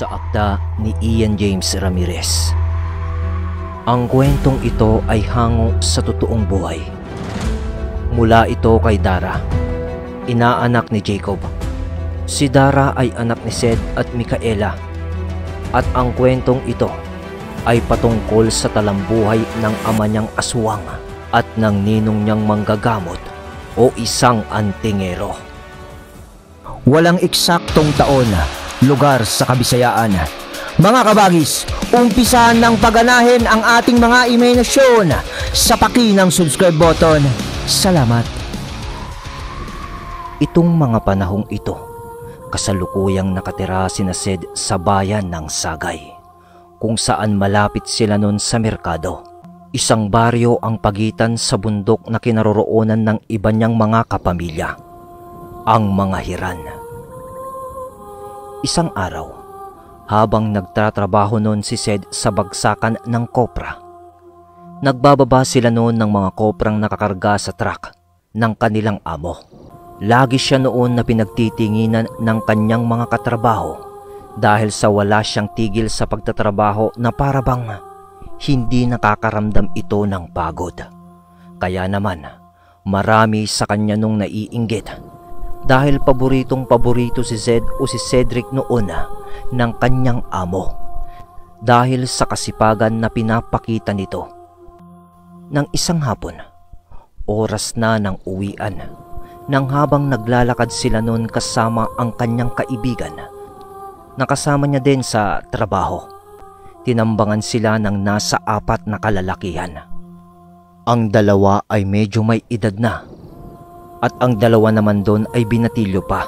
sa akda ni Ian James Ramirez. Ang kwentong ito ay hango sa totoong buhay. Mula ito kay Dara, inaanak ni Jacob. Si Dara ay anak ni Sed at Micaela, at ang kwentong ito ay patungkol sa talambuhay ng ama niyang aswang at ng ninong niyang manggagamot o isang antingero. Walang eksaktong taon, lugar sa Kabisayaan. Mga kabagis, umpisahan ng paganahin ang ating mga imahinasyon sa paki ng subscribe button. Salamat. Itong mga panahong ito, kasalukuyang nakatira sina Sed sa bayan ng Sagay, kung saan malapit sila nun sa merkado. Isang baryo ang pagitan sa bundok na kinaroroonan ng iba niyang mga kapamilya, ang mga Hiran. Isang araw, habang nagtatrabaho noon si Sed sa bagsakan ng kopra, nagbababa sila noon ng mga koprang nakakarga sa truck ng kanilang amo. Lagi siya noon na pinagtitinginan ng kanyang mga katrabaho dahil sa wala siyang tigil sa pagtatrabaho na parabang hindi nakakaramdam ito ng pagod. Kaya naman, marami sa kanya nung naiinggit dahil paboritong-paborito si Zed o si Cedric noon ng kanyang amo dahil sa kasipagan na pinapakita nito. Nang isang hapon, oras na ng uwian, nang habang naglalakad sila noon kasama ang kanyang kaibigan na kasama niya din sa trabaho, tinambangan sila ng nasa 4 na kalalakihan. Ang dalawa ay medyo may edad na at ang dalawa naman doon ay binatilyo pa.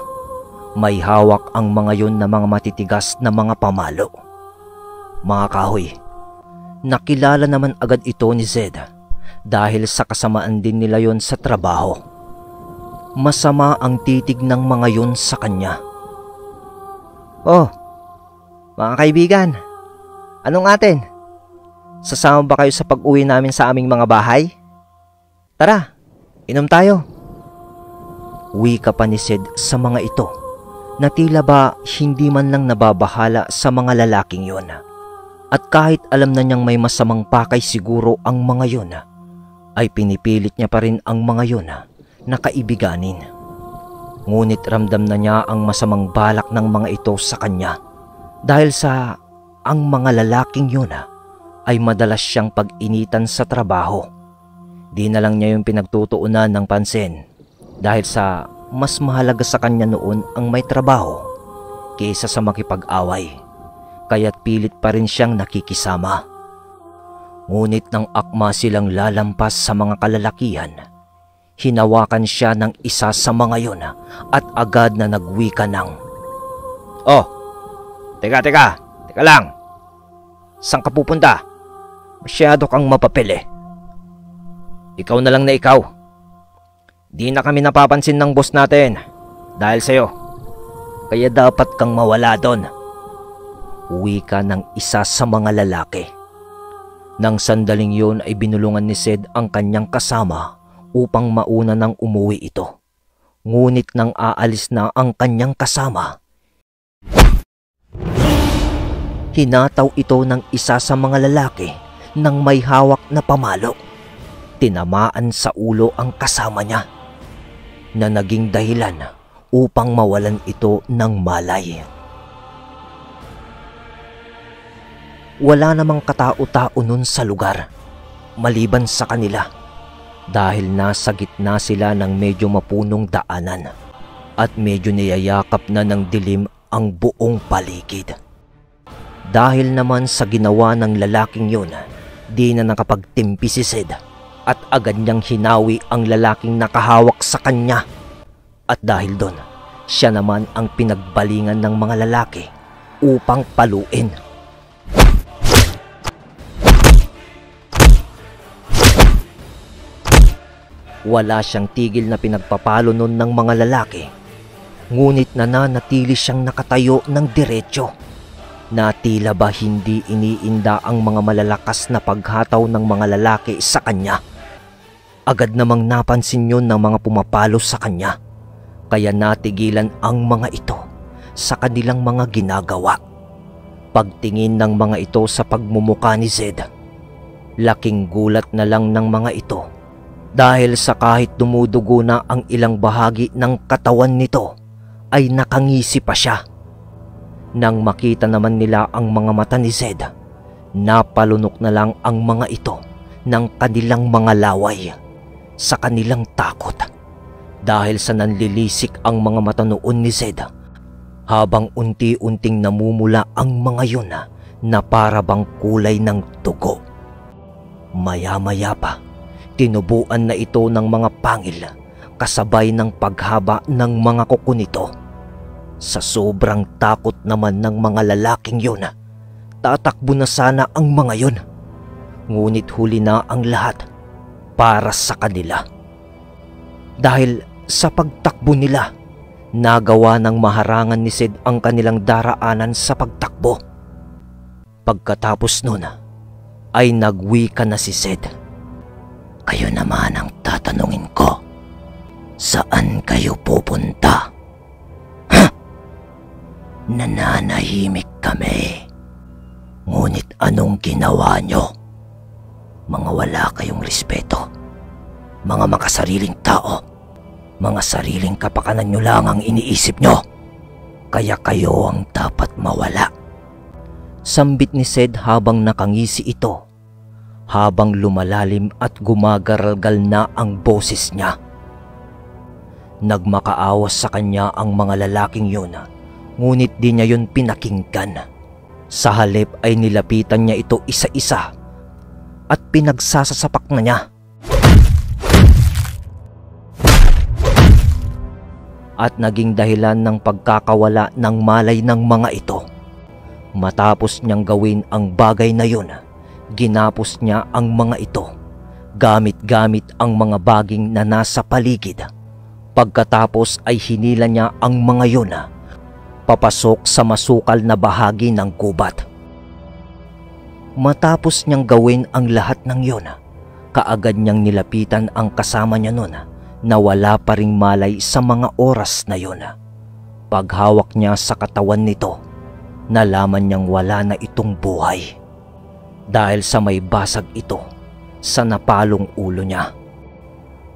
May hawak ang mga yon na mga matitigas na mga pamalo. Mga kahoy, nakilala naman agad ito ni Zed dahil sa kasamaan din nila yon sa trabaho. Masama ang titig ng mga yon sa kanya. "Oh, mga kaibigan, anong atin? Sasama ba kayo sa pag-uwi namin sa aming mga bahay? Tara, inom tayo." Wika pa ni Sed sa mga ito na tila ba hindi man lang nababahala sa mga lalaking yon. At kahit alam na niyang may masamang pakay siguro ang mga yon, ay pinipilit niya pa rin ang mga yon na kaibiganin. Ngunit ramdam na niya ang masamang balak ng mga ito sa kanya dahil sa ang mga lalaking yun ay madalas siyang pag-initan sa trabaho. Di na lang niya yung pinagtutuunan ng pansin dahil sa mas mahalaga sa kanya noon ang may trabaho kaysa sa makipag-away, kaya't pilit pa rin siyang nakikisama. Ngunit nang akma silang lalampas sa mga kalalakihan, hinawakan siya ng isa sa mga yon at agad na nagwika ng, "Oh, teka lang. Saan ka pupunta? Masyado kang mapapili. Ikaw na lang na ikaw. Di na kami napapansin ng boss natin dahil sa'yo. Kaya dapat kang mawala doon." Wika ng isa sa mga lalaki. Nang sandaling yun ay binulungan ni Sed ang kanyang kasama upang mauna nang umuwi ito. Ngunit nang aalis na ang kanyang kasama, hinataw ito ng isa sa mga lalaki nang may hawak na pamalo. Tinamaan sa ulo ang kasama niya na naging dahilan upang mawalan ito ng malay. Wala namang katao-tao nun sa lugar maliban sa kanila dahil nasa gitna sila ng medyo mapunong daanan at medyo niyayakap na ng dilim ang buong paligid. Dahil naman sa ginawa ng lalaking yun, di na nakapagtimpi si Sed at agad niyang hinawi ang lalaking nakahawak sa kanya. At dahil doon, siya naman ang pinagbalingan ng mga lalaki upang paluin. Wala siyang tigil na pinagpapalo nun ng mga lalaki, ngunit nananatili siyang nakatayo ng diretso na tila ba hindi iniinda ang mga malalakas na paghataw ng mga lalaki sa kanya. Agad namang napansin yun ng mga pumapalo sa kanya, kaya natigilan ang mga ito sa kanilang mga ginagawa. Pagtingin ng mga ito sa pagmumuka ni Zed, laking gulat na lang ng mga ito dahil sa kahit dumudugo na ang ilang bahagi ng katawan nito ay nakangisi pa siya. Nang makita naman nila ang mga mata ni Zed, napalunok na lang ang mga ito ng kanilang mga laway sa kanilang takot dahil sa nanlilisik ang mga mata noon ni Zed habang unti-unting namumula ang mga yun na para bang kulay ng dugo. Maya-maya pa, tinubuan na ito ng mga pangil kasabay ng paghaba ng mga kuko nito. Sa sobrang takot naman ng mga lalaking yun, tatakbo na sana ang mga yun. Ngunit huli na ang lahat para sa kanila. Dahil sa pagtakbo nila, nagawa ng maharangan ni Zed ang kanilang daraanan sa pagtakbo. Pagkatapos nun, ay nagwika na si Zed. Kayo naman ang tatanungin ko, saan kayo pupunta? Nananahimik kami. Ngunit anong ginawa nyo? Mga wala kayong respeto. Mga makasariling tao. Mga sariling kapakanan nyo lang ang iniisip nyo. Kaya kayo ang dapat mawala. Sambit ni Zed habang nakangisi ito. Habang lumalalim at gumagaralgal na ang boses niya. Nagmakaawas sa kanya ang mga lalaking yun. Ngunit di niya yun pinakinggan. Sa halip ay nilapitan niya ito isa-isa at pinagsasasapak na niya. At naging dahilan ng pagkakawala ng malay ng mga ito. Matapos niyang gawin ang bagay na yun, ginapos niya ang mga ito, gamit-gamit ang mga baging na nasa paligid. Pagkatapos ay hinila niya ang mga yun papasok sa masukal na bahagi ng gubat. Matapos niyang gawin ang lahat ng yun, kaagad niyang nilapitan ang kasama niya nun na wala pa ring malay sa mga oras na yun. Paghawak niya sa katawan nito, nalaman niyang wala na itong buhay dahil sa may basag ito sa napalong ulo niya.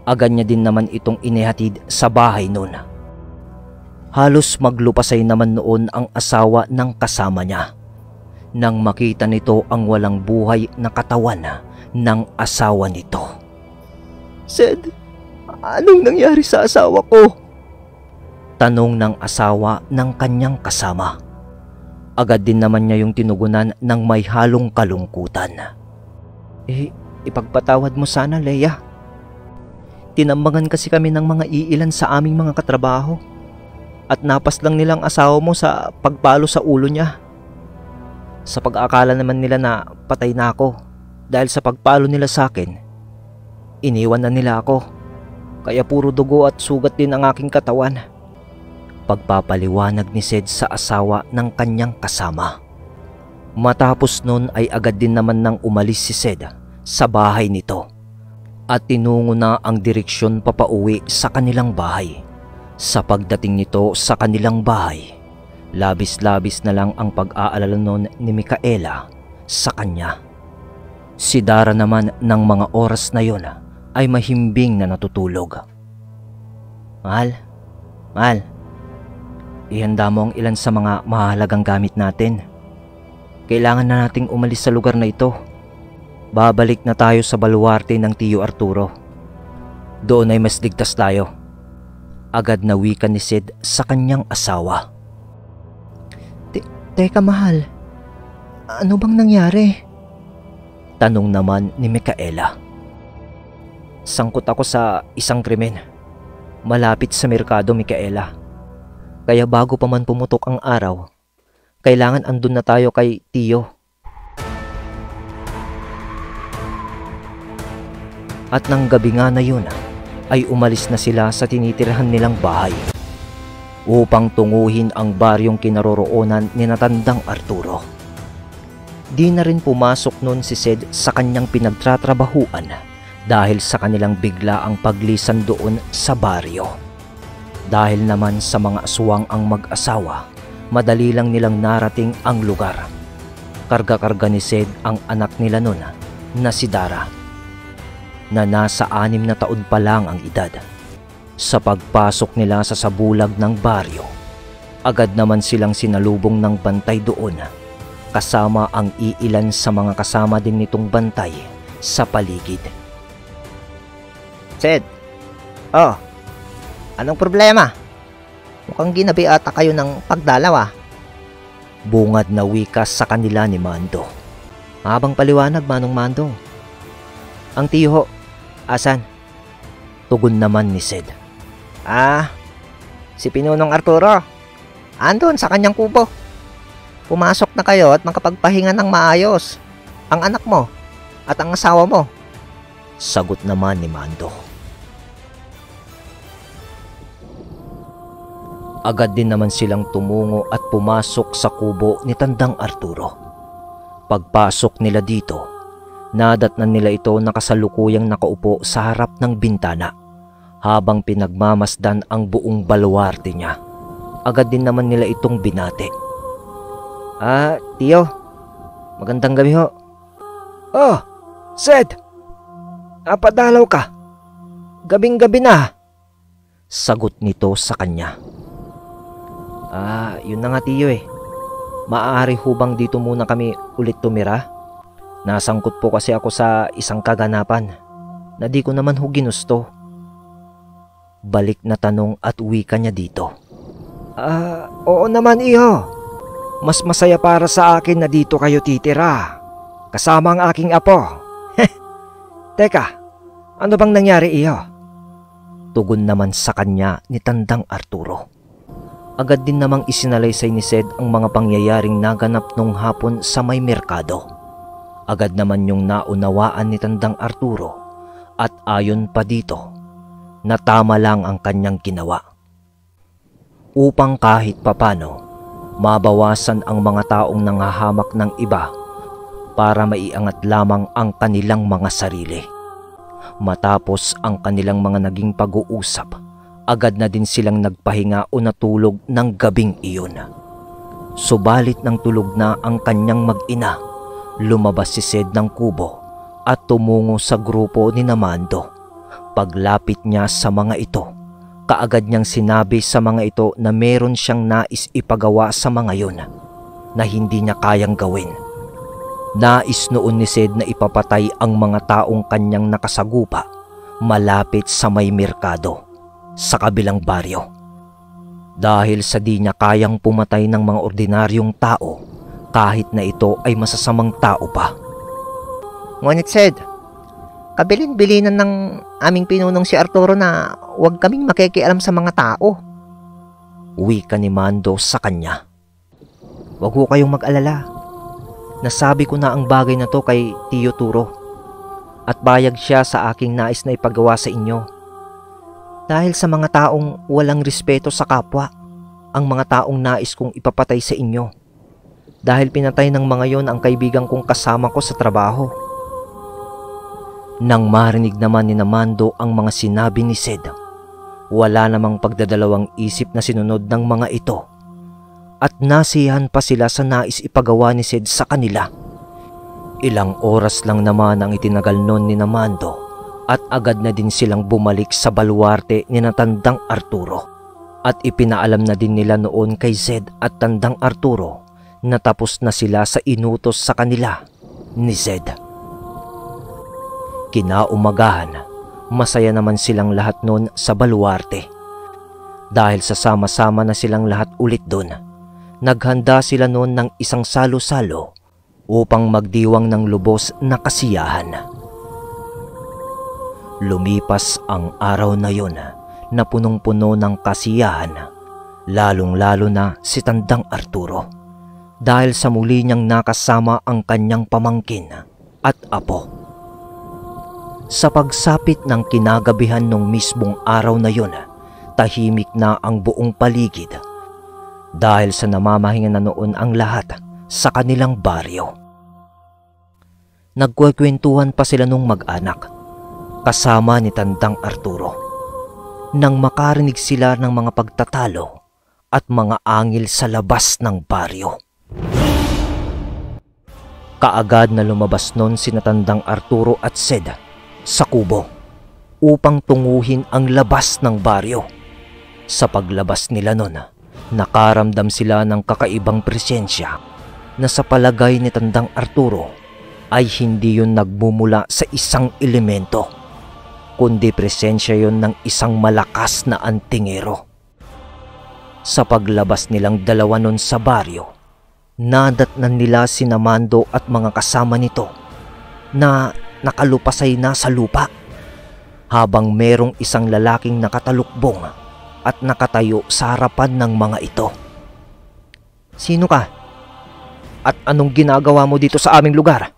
Agad niya din naman itong inihatid sa bahay noon. Halos maglupasay naman noon ang asawa ng kasama niya nang makita nito ang walang buhay na katawan ng asawa nito. Zed, anong nangyari sa asawa ko? Tanong ng asawa ng kanyang kasama. Agad din naman niya yung tinugunan ng may halong kalungkutan. Ipagpatawad mo sana, Leia. Tinambangan kasi kami ng mga iilan sa aming mga katrabaho. At napas lang nilang asawa mo sa pagpalo sa ulo niya. Sa pag-aakala naman nila na patay na ako dahil sa pagpalo nila sa akin, iniwan na nila ako. Kaya puro dugo at sugat din ang aking katawan. Pagpapaliwanag ni Zed sa asawa ng kanyang kasama. Matapos nun ay agad din naman nang umalis si Zed sa bahay nito at tinungo na ang direksyon papauwi sa kanilang bahay. Sa pagdating nito sa kanilang bahay, labis-labis na lang ang pag-aalala nun ni Micaela sa kanya. Si Dara naman ng mga oras na yun ay mahimbing na natutulog. Mahal, ihanda mo ang ilan sa mga mahalagang gamit natin. Kailangan na nating umalis sa lugar na ito. Babalik na tayo sa baluarte ng Tiyo Arturo. Doon ay mas ligtas tayo. Agad na wika ni Zed sa kanyang asawa. Teka mahal, ano bang nangyari? Tanong naman ni Micaela. Sangkot ako sa isang krimen malapit sa merkado, Micaela. Kaya bago pa man pumutok ang araw, kailangan andun na tayo kay Tiyo. At nang gabi nga na yun, ay umalis na sila sa tinitirahan nilang bahay upang tunguhin ang baryong kinaroroonan ni Natandang Arturo. Di na rin pumasok nun si Zed sa kanyang pinagtatrabahuan dahil sa kanilang bigla ang paglisan doon sa baryo. Dahil naman sa mga aswang ang mag-asawa, madali lang nilang narating ang lugar Karga-karga ni Sed ang anak nila nun na si Dara, na nasa 6 na taon pa lang ang edad. Sa pagpasok nila sa sabulag ng baryo, agad naman silang sinalubong ng bantay doon, kasama ang iilan sa mga kasama din nitong bantay sa paligid. Sed, anong problema? Mukhang ginabi ata kayo ng pagdalaw. Bungad na wika sa kanila ni Mando. Habang paliwanag, Manong Mando. Ang tiyo ho, asan? Tugon naman ni Sed. Si Pinunong Arturo. Andun sa kanyang kubo. Pumasok na kayo at makapagpahinga ng maayos. Ang anak mo at ang asawa mo. Sagot naman ni Mando. Agad din naman silang tumungo at pumasok sa kubo ni Tandang Arturo. Pagpasok nila dito, nadatnan nila ito nakasalukuyang nakaupo sa harap ng bintana habang pinagmamasdan ang buong baluarte niya. Agad din naman nila itong binate. Tiyo, magandang gabi ho. Sed, napadalaw ka. Gabing-gabi na. Sagot nito sa kanya. Yun na nga tiyo Maaari hubang dito muna kami ulit tumira? Nasangkot po kasi ako sa isang kaganapan na di ko naman ho ginusto. Balik na tanong at wika niya dito. Oo naman iho. Mas masaya para sa akin na dito kayo titira, kasama ang aking apo. Teka, ano bang nangyari iho? Tugon naman sa kanya ni Tandang Arturo. Agad din namang isinalaysay ni Sed ang mga pangyayaring naganap nung hapon sa may merkado. Agad naman yung naunawaan ni Tandang Arturo at ayon pa dito na tama lang ang kanyang ginawa. Upang kahit papano mabawasan ang mga taong nanghahamak ng iba para maiangat lamang ang kanilang mga sarili. Matapos ang kanilang mga naging pag-uusap, agad na din silang nagpahinga o natulog ng gabing iyon. Subalit nang tulog na ang kanyang mag-ina, lumabas si Sed ng kubo at tumungo sa grupo ni Mando. Paglapit niya sa mga ito, kaagad niyang sinabi sa mga ito na meron siyang nais ipagawa sa mga yun na hindi niya kayang gawin. Nais noon ni Sed na ipapatay ang mga taong kanyang nakasagupa malapit sa may merkado sa kabilang baryo. Dahil sa di niya kayang pumatay ng mga ordinaryong tao kahit na ito ay masasamang tao pa. Ngunit Sed, kabilin-bilinan ng aming pinunong si Arturo na huwag kaming makikialam sa mga tao. Wika ni Mando sa kanya. Huwag ho kayong mag-alala. Nasabi ko na ang bagay na to kay Tiyo Turo at bayag siya sa aking nais na ipagawa sa inyo. Dahil sa mga taong walang respeto sa kapwa, ang mga taong nais kong ipapatay sa inyo. Dahil pinatay ng mga yon ang kaibigan kong kasama ko sa trabaho. Nang marinig naman ni Mando ang mga sinabi ni Sed, wala namang pagdadalawang isip na sinunod ng mga ito. At nasiyahan pa sila sa nais ipagawa ni Sed sa kanila. Ilang oras lang naman ang itinagal nun ni Mando at agad na din silang bumalik sa baluarte ni Tandang Arturo. At ipinaalam na din nila noon kay Sed at Tandang Arturo na tapos na sila sa inutos sa kanila ni Sed. Kinaumagahan, masaya naman silang lahat noon sa baluarte. Dahil sa sama-sama na silang lahat ulit doon, naghanda sila noon ng isang salo-salo upang magdiwang ng lubos na kasiyahan. Lumipas ang araw na yon na punong-puno ng kasiyahan, lalong-lalo na si Tandang Arturo dahil sa muli niyang nakasama ang kanyang pamangkin at apo. Sa pagsapit ng kinagabihan nung mismong araw na yon, tahimik na ang buong paligid dahil sa namamahinga na noon ang lahat sa kanilang baryo. Nagkwekwentuhan pa sila nung mag-anak kasama ni Tandang Arturo nang makarinig sila ng mga pagtatalo at mga angil sa labas ng baryo. Kaagad na lumabas nun sina Tandang Arturo at Sed sa kubo upang tunguhin ang labas ng baryo. Sa paglabas nila nun, nakaramdam sila ng kakaibang presensya na sa palagay ni Tandang Arturo ay hindi yun nagmumula sa isang elemento, kundi presensya yun ng isang malakas na antingero. Sa paglabas nilang dalawa nun sa baryo, nadatnan nila si Mando at mga kasama nito na nakalupasay na sa lupa, habang merong isang lalaking nakatalukbong at nakatayo sa harapan ng mga ito. Sino ka? At anong ginagawa mo dito sa aming lugar?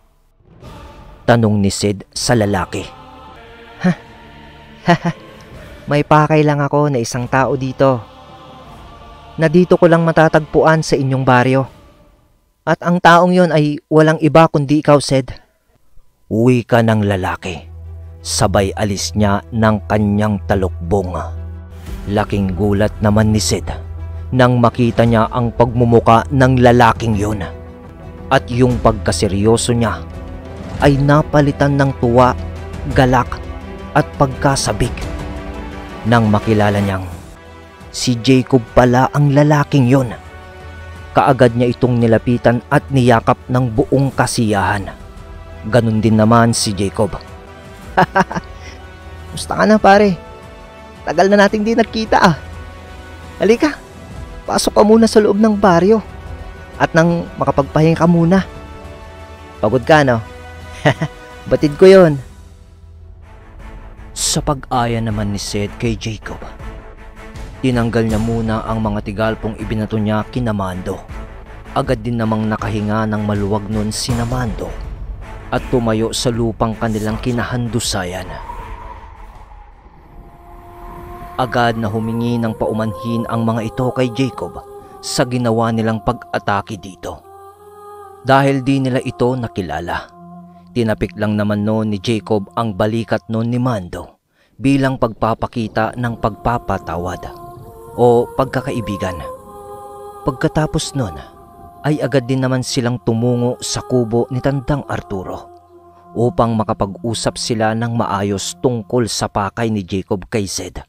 Tanong ni Sed sa lalaki. May pakay lang ako na isang tao dito, na dito ko lang matatagpuan sa inyong baryo. At ang taong yon ay walang iba kundi ikaw, Sed. Uwi ka ng lalaki. Sabay alis niya ng kanyang talukbong. Laking gulat naman ni Sed nang makita niya ang pagmumuka ng lalaking yun. At yung pagkaseryoso niya ay napalitan ng tuwa, galak at pagkasabik nang makilala niyang si Jacob pala ang lalaking yun. Kaagad niya itong nilapitan at niyakap ng buong kasiyahan. Ganon din naman si Jacob. Musta ka na, pare? Tagal na nating di nagkita ah. Halika, pasok ka muna sa loob ng baryo at nang makapagpahinga ka muna. Pagod ka, no? Batid ko yon. Sa pag-aya naman ni Sed kay Jacob, tinanggal niya muna ang mga tigalpong ibinato niya kina Mando. Agad din namang nakahinga ng maluwag nun si Mando at tumayo sa lupang kanilang kinahandusayan. Agad na humingi ng paumanhin ang mga ito kay Jacob sa ginawa nilang pag-atake dito. Dahil di nila ito nakilala, tinapik lang naman noon ni Jacob ang balikat noon ni Mando bilang pagpapakita ng pagpapatawad o pagkakaibigan. Pagkatapos nun, ay agad din naman silang tumungo sa kubo ni Tandang Arturo upang makapag-usap sila ng maayos tungkol sa pakay ni Jacob kay Sed.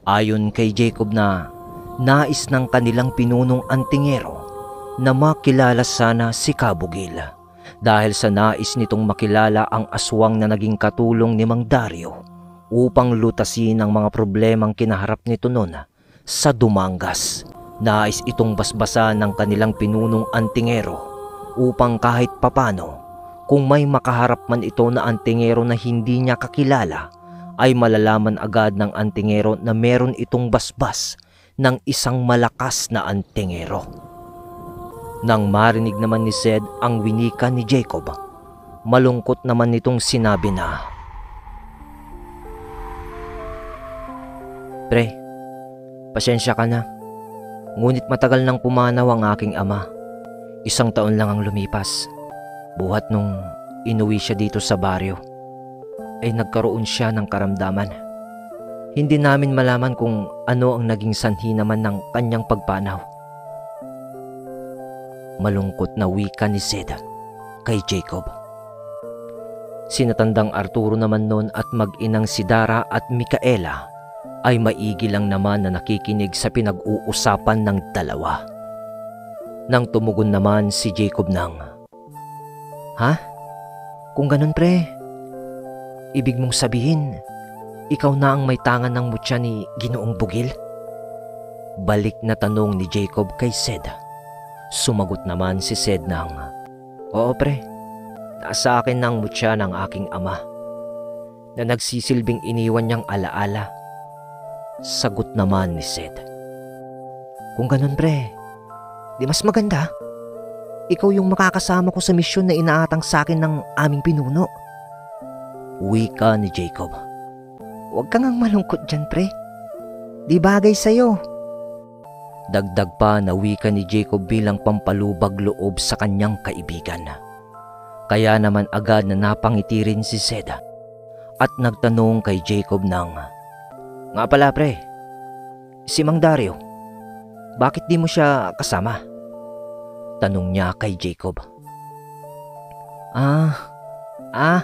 Ayon kay Jacob na nais ng kanilang pinunong antingero na makilala sana si Kabugil dahil sa nais nitong makilala ang aswang na naging katulong ni Mang Dario upang lutasin ang mga problemang kinaharap nito noon sa Dumangas. Nais itong basbasan ng kanilang pinunong antingero upang kahit papano, kung may makaharap man ito na antingero na hindi niya kakilala, ay malalaman agad ng antingero na meron itong basbas ng isang malakas na antingero. Nang marinig naman ni Sed ang winika ni Jacob, malungkot naman nitong sinabi na, Pre, pasensya ka na. Ngunit matagal nang pumanaw ang aking ama. 1 taon lang ang lumipas. Buhat nung inuwi siya dito sa baryo, ay nagkaroon siya ng karamdaman. Hindi namin malaman kung ano ang naging sanhi naman ng kanyang pagpanaw. Malungkot na wika ni Sed kay Jacob. Sina Tandang Arturo naman noon at mag-inang si Dara at Micaela ay maigi lang naman na nakikinig sa pinag-uusapan ng dalawa. Nang tumugon naman si Jacob ng, Ha? Kung ganun pre, ibig mong sabihin, ikaw na ang may tangan ng mutya ni Ginoong Bugil? Balik na tanong ni Jacob kay Sed. Sumagot naman si Sed ng, Oo pre, nasa akin ng mutya ng aking ama na nagsisilbing iniwan niyang alaala. Sagot naman ni Sed. Kung ganun pre, di mas maganda. Ikaw yung makakasama ko sa misyon na inaatang sa akin ng aming pinuno. Wika ni Jacob. Huwag kang ang malungkot dyan pre. Di bagay sa'yo. Dagdag pa na wika ni Jacob bilang pampalubag loob sa kanyang kaibigan. Kaya naman agad na napangiti rin si Sed at nagtanong kay Jacob ng, Nga pala pre, si Mang Dario, bakit di mo siya kasama? Tanong niya kay Jacob. Ah,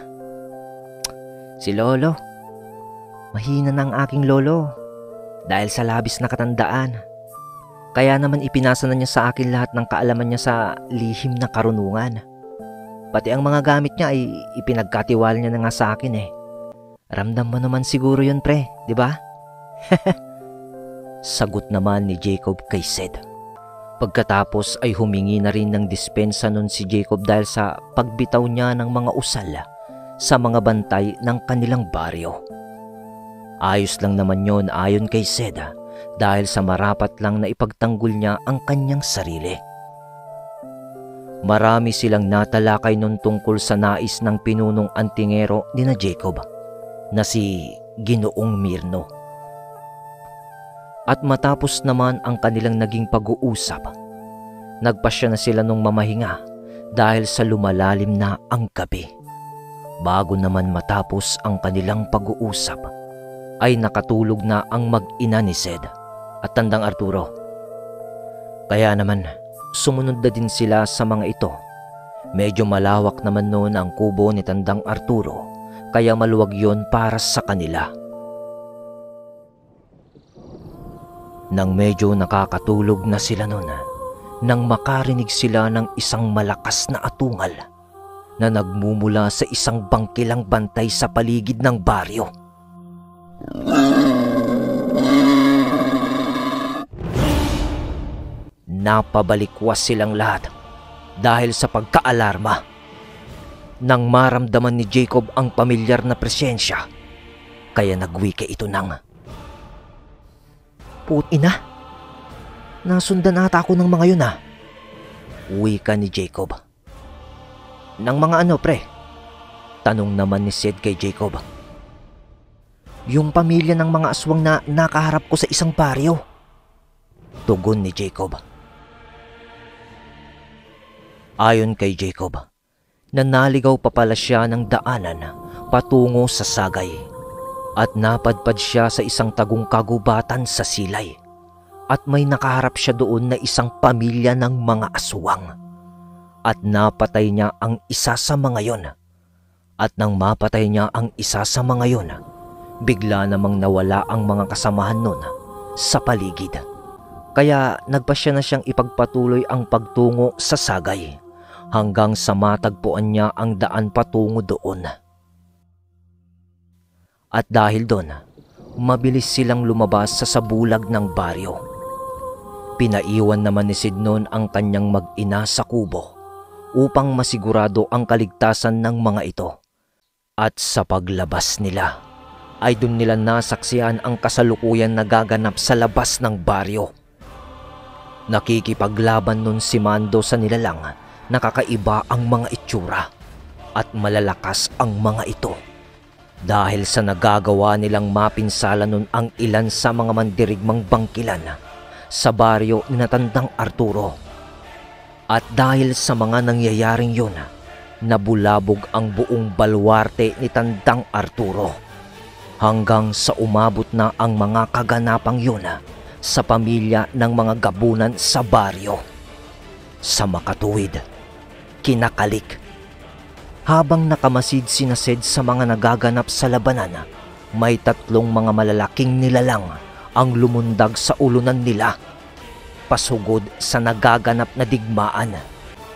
si Lolo. Mahina na ang aking lolo dahil sa labis na katandaan. Kaya naman ipinasa na niya sa akin lahat ng kaalaman niya sa lihim na karunungan. Pati ang mga gamit niya ay ipinagkatiwala niya na nga sa akin eh. Ramdam mo naman siguro yun pre, di ba? Sagot naman ni Jacob kay Sed. Pagkatapos ay humingi na rin ng dispensa nun si Jacob dahil sa pagbitaw niya ng mga usal sa mga bantay ng kanilang baryo. Ayos lang naman yon ayon kay Sed dahil sa marapat lang na ipagtanggol niya ang kanyang sarili. Marami silang natalakay nun tungkol sa nais ng pinunong antingero ni na Jacob na si Ginoong Mirno. At matapos naman ang kanilang naging pag-uusap, nagpasya na sila nung mamahinga dahil sa lumalalim na ang gabi. Bago naman matapos ang kanilang pag-uusap, ay nakatulog na ang mag-ina ni Sed at Tandang Arturo. Kaya naman, sumunod na din sila sa mga ito. Medyo malawak naman noon ang kubo ni Tandang Arturo, kaya maluwag yon para sa kanila. Nang medyo nakakatulog na sila noon, nang makarinig sila ng isang malakas na atungal na nagmumula sa isang bangkilang bantay sa paligid ng baryo. Napabalikwas silang lahat dahil sa pagkaalarma. Nang maramdaman ni Jacob ang pamilyar na presensya, kaya nagwika ito ng, "Putina, nasundan ata ako ng mga yun ah." Wika ni Jacob. "Ng mga ano pre?" Tanong naman ni Sed kay Jacob. "Yung pamilya ng mga aswang na nakaharap ko sa isang baryo," tugon ni Jacob. Ayon kay Jacob, nanaligaw pa pala siya ng daanan patungo sa Sagay at napadpad siya sa isang tagong kagubatan sa Silay at may nakaharap siya doon na isang pamilya ng mga aswang at napatay niya ang isa sa mga yon. At nang mapatay niya ang isa sa mga yon, bigla namang nawala ang mga kasamahan nun sa paligid. Kaya nagpasya na siyang ipagpatuloy ang pagtungo sa Sagay hanggang sa matagpuan niya ang daan patungo doon. At dahil doon, mabilis silang lumabas sa sabulag ng baryo. Pinaiwan naman ni Sid noon ang kanyang mag-ina sa kubo upang masigurado ang kaligtasan ng mga ito. At sa paglabas nila, ay doon nila nasaksihan ang kasalukuyan na gaganap sa labas ng baryo. Nakikipaglaban nun si Mando sa nilalang, nakakaiba ang mga itsura at malalakas ang mga ito. Dahil sa nagagawa nilang mapinsala nun ang ilan sa mga mandirigmang bangkilan sa baryo ni Tandang Arturo. At dahil sa mga nangyayaring yun, nabulabog ang buong balwarte ni Tandang Arturo hanggang sa umabot na ang mga kaganapang yun sa pamilya ng mga gabunan sa baryo. Sa makatuwid, kinakalik. Habang nakamasid sina Sed sa mga nagaganap sa labanan, may 3 mga malalaking nilalang ang lumundag sa ulunan nila. Pasugod sa nagaganap na digmaan,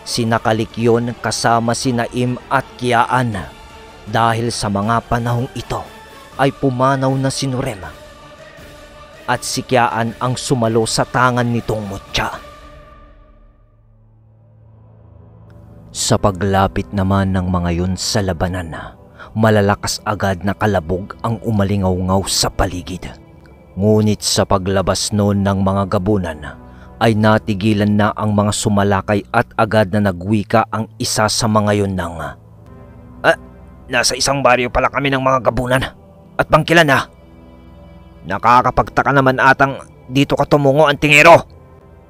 sinakalik yon kasama sina Im at Kiaan. Dahil sa mga panahong ito ay pumanaw na si Nurem at si Kiaan ang sumalo sa tangan nitong mutya. Sa paglapit naman ng mga yun sa labanan, malalakas agad na kalabog ang umalingaw-ngaw sa paligid. Ngunit sa paglabas noon ng mga gabunan, ay natigilan na ang mga sumalakay at agad na nagwika ang isa sa mga yun ng, "Nasa isang baryo pala kami ng mga gabunan at bangkilan na. Nakakapagtaka naman atang dito ka tumungo, antingero.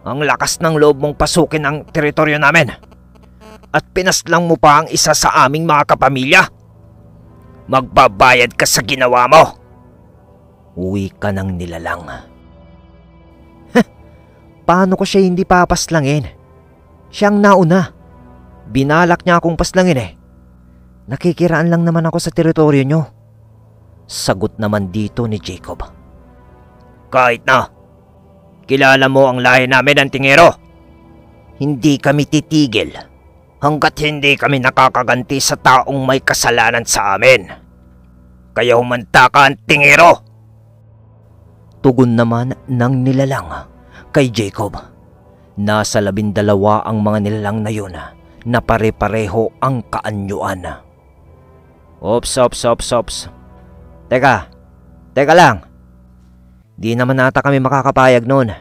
Ang lakas ng loob mong pasukin ang teritoryo namin. At pinaslang mo pa ang isa sa aming mga kapamilya. Magbabayad ka sa ginawa mo." Uwi ka ng nilalang. Paano ko siya hindi papaslangin? Siyang nauna. Binalak niya akong paslangin eh. Nakikiraan lang naman ako sa teritoryo nyo. Sagot naman dito ni Jacob. Kahit na, kilala mo ang lahi namin ng tingero. Hindi kami titigil hanggat hindi kami nakakaganti sa taong may kasalanan sa amin. Kaya humanta ka ang tingero. Tugon naman ng nilalang kay Jacob. Nasa 12 ang mga nilalang na yun na pare-pareho ang kaanyuan. Ops. Teka lang. Di naman ata kami makakapayag noon.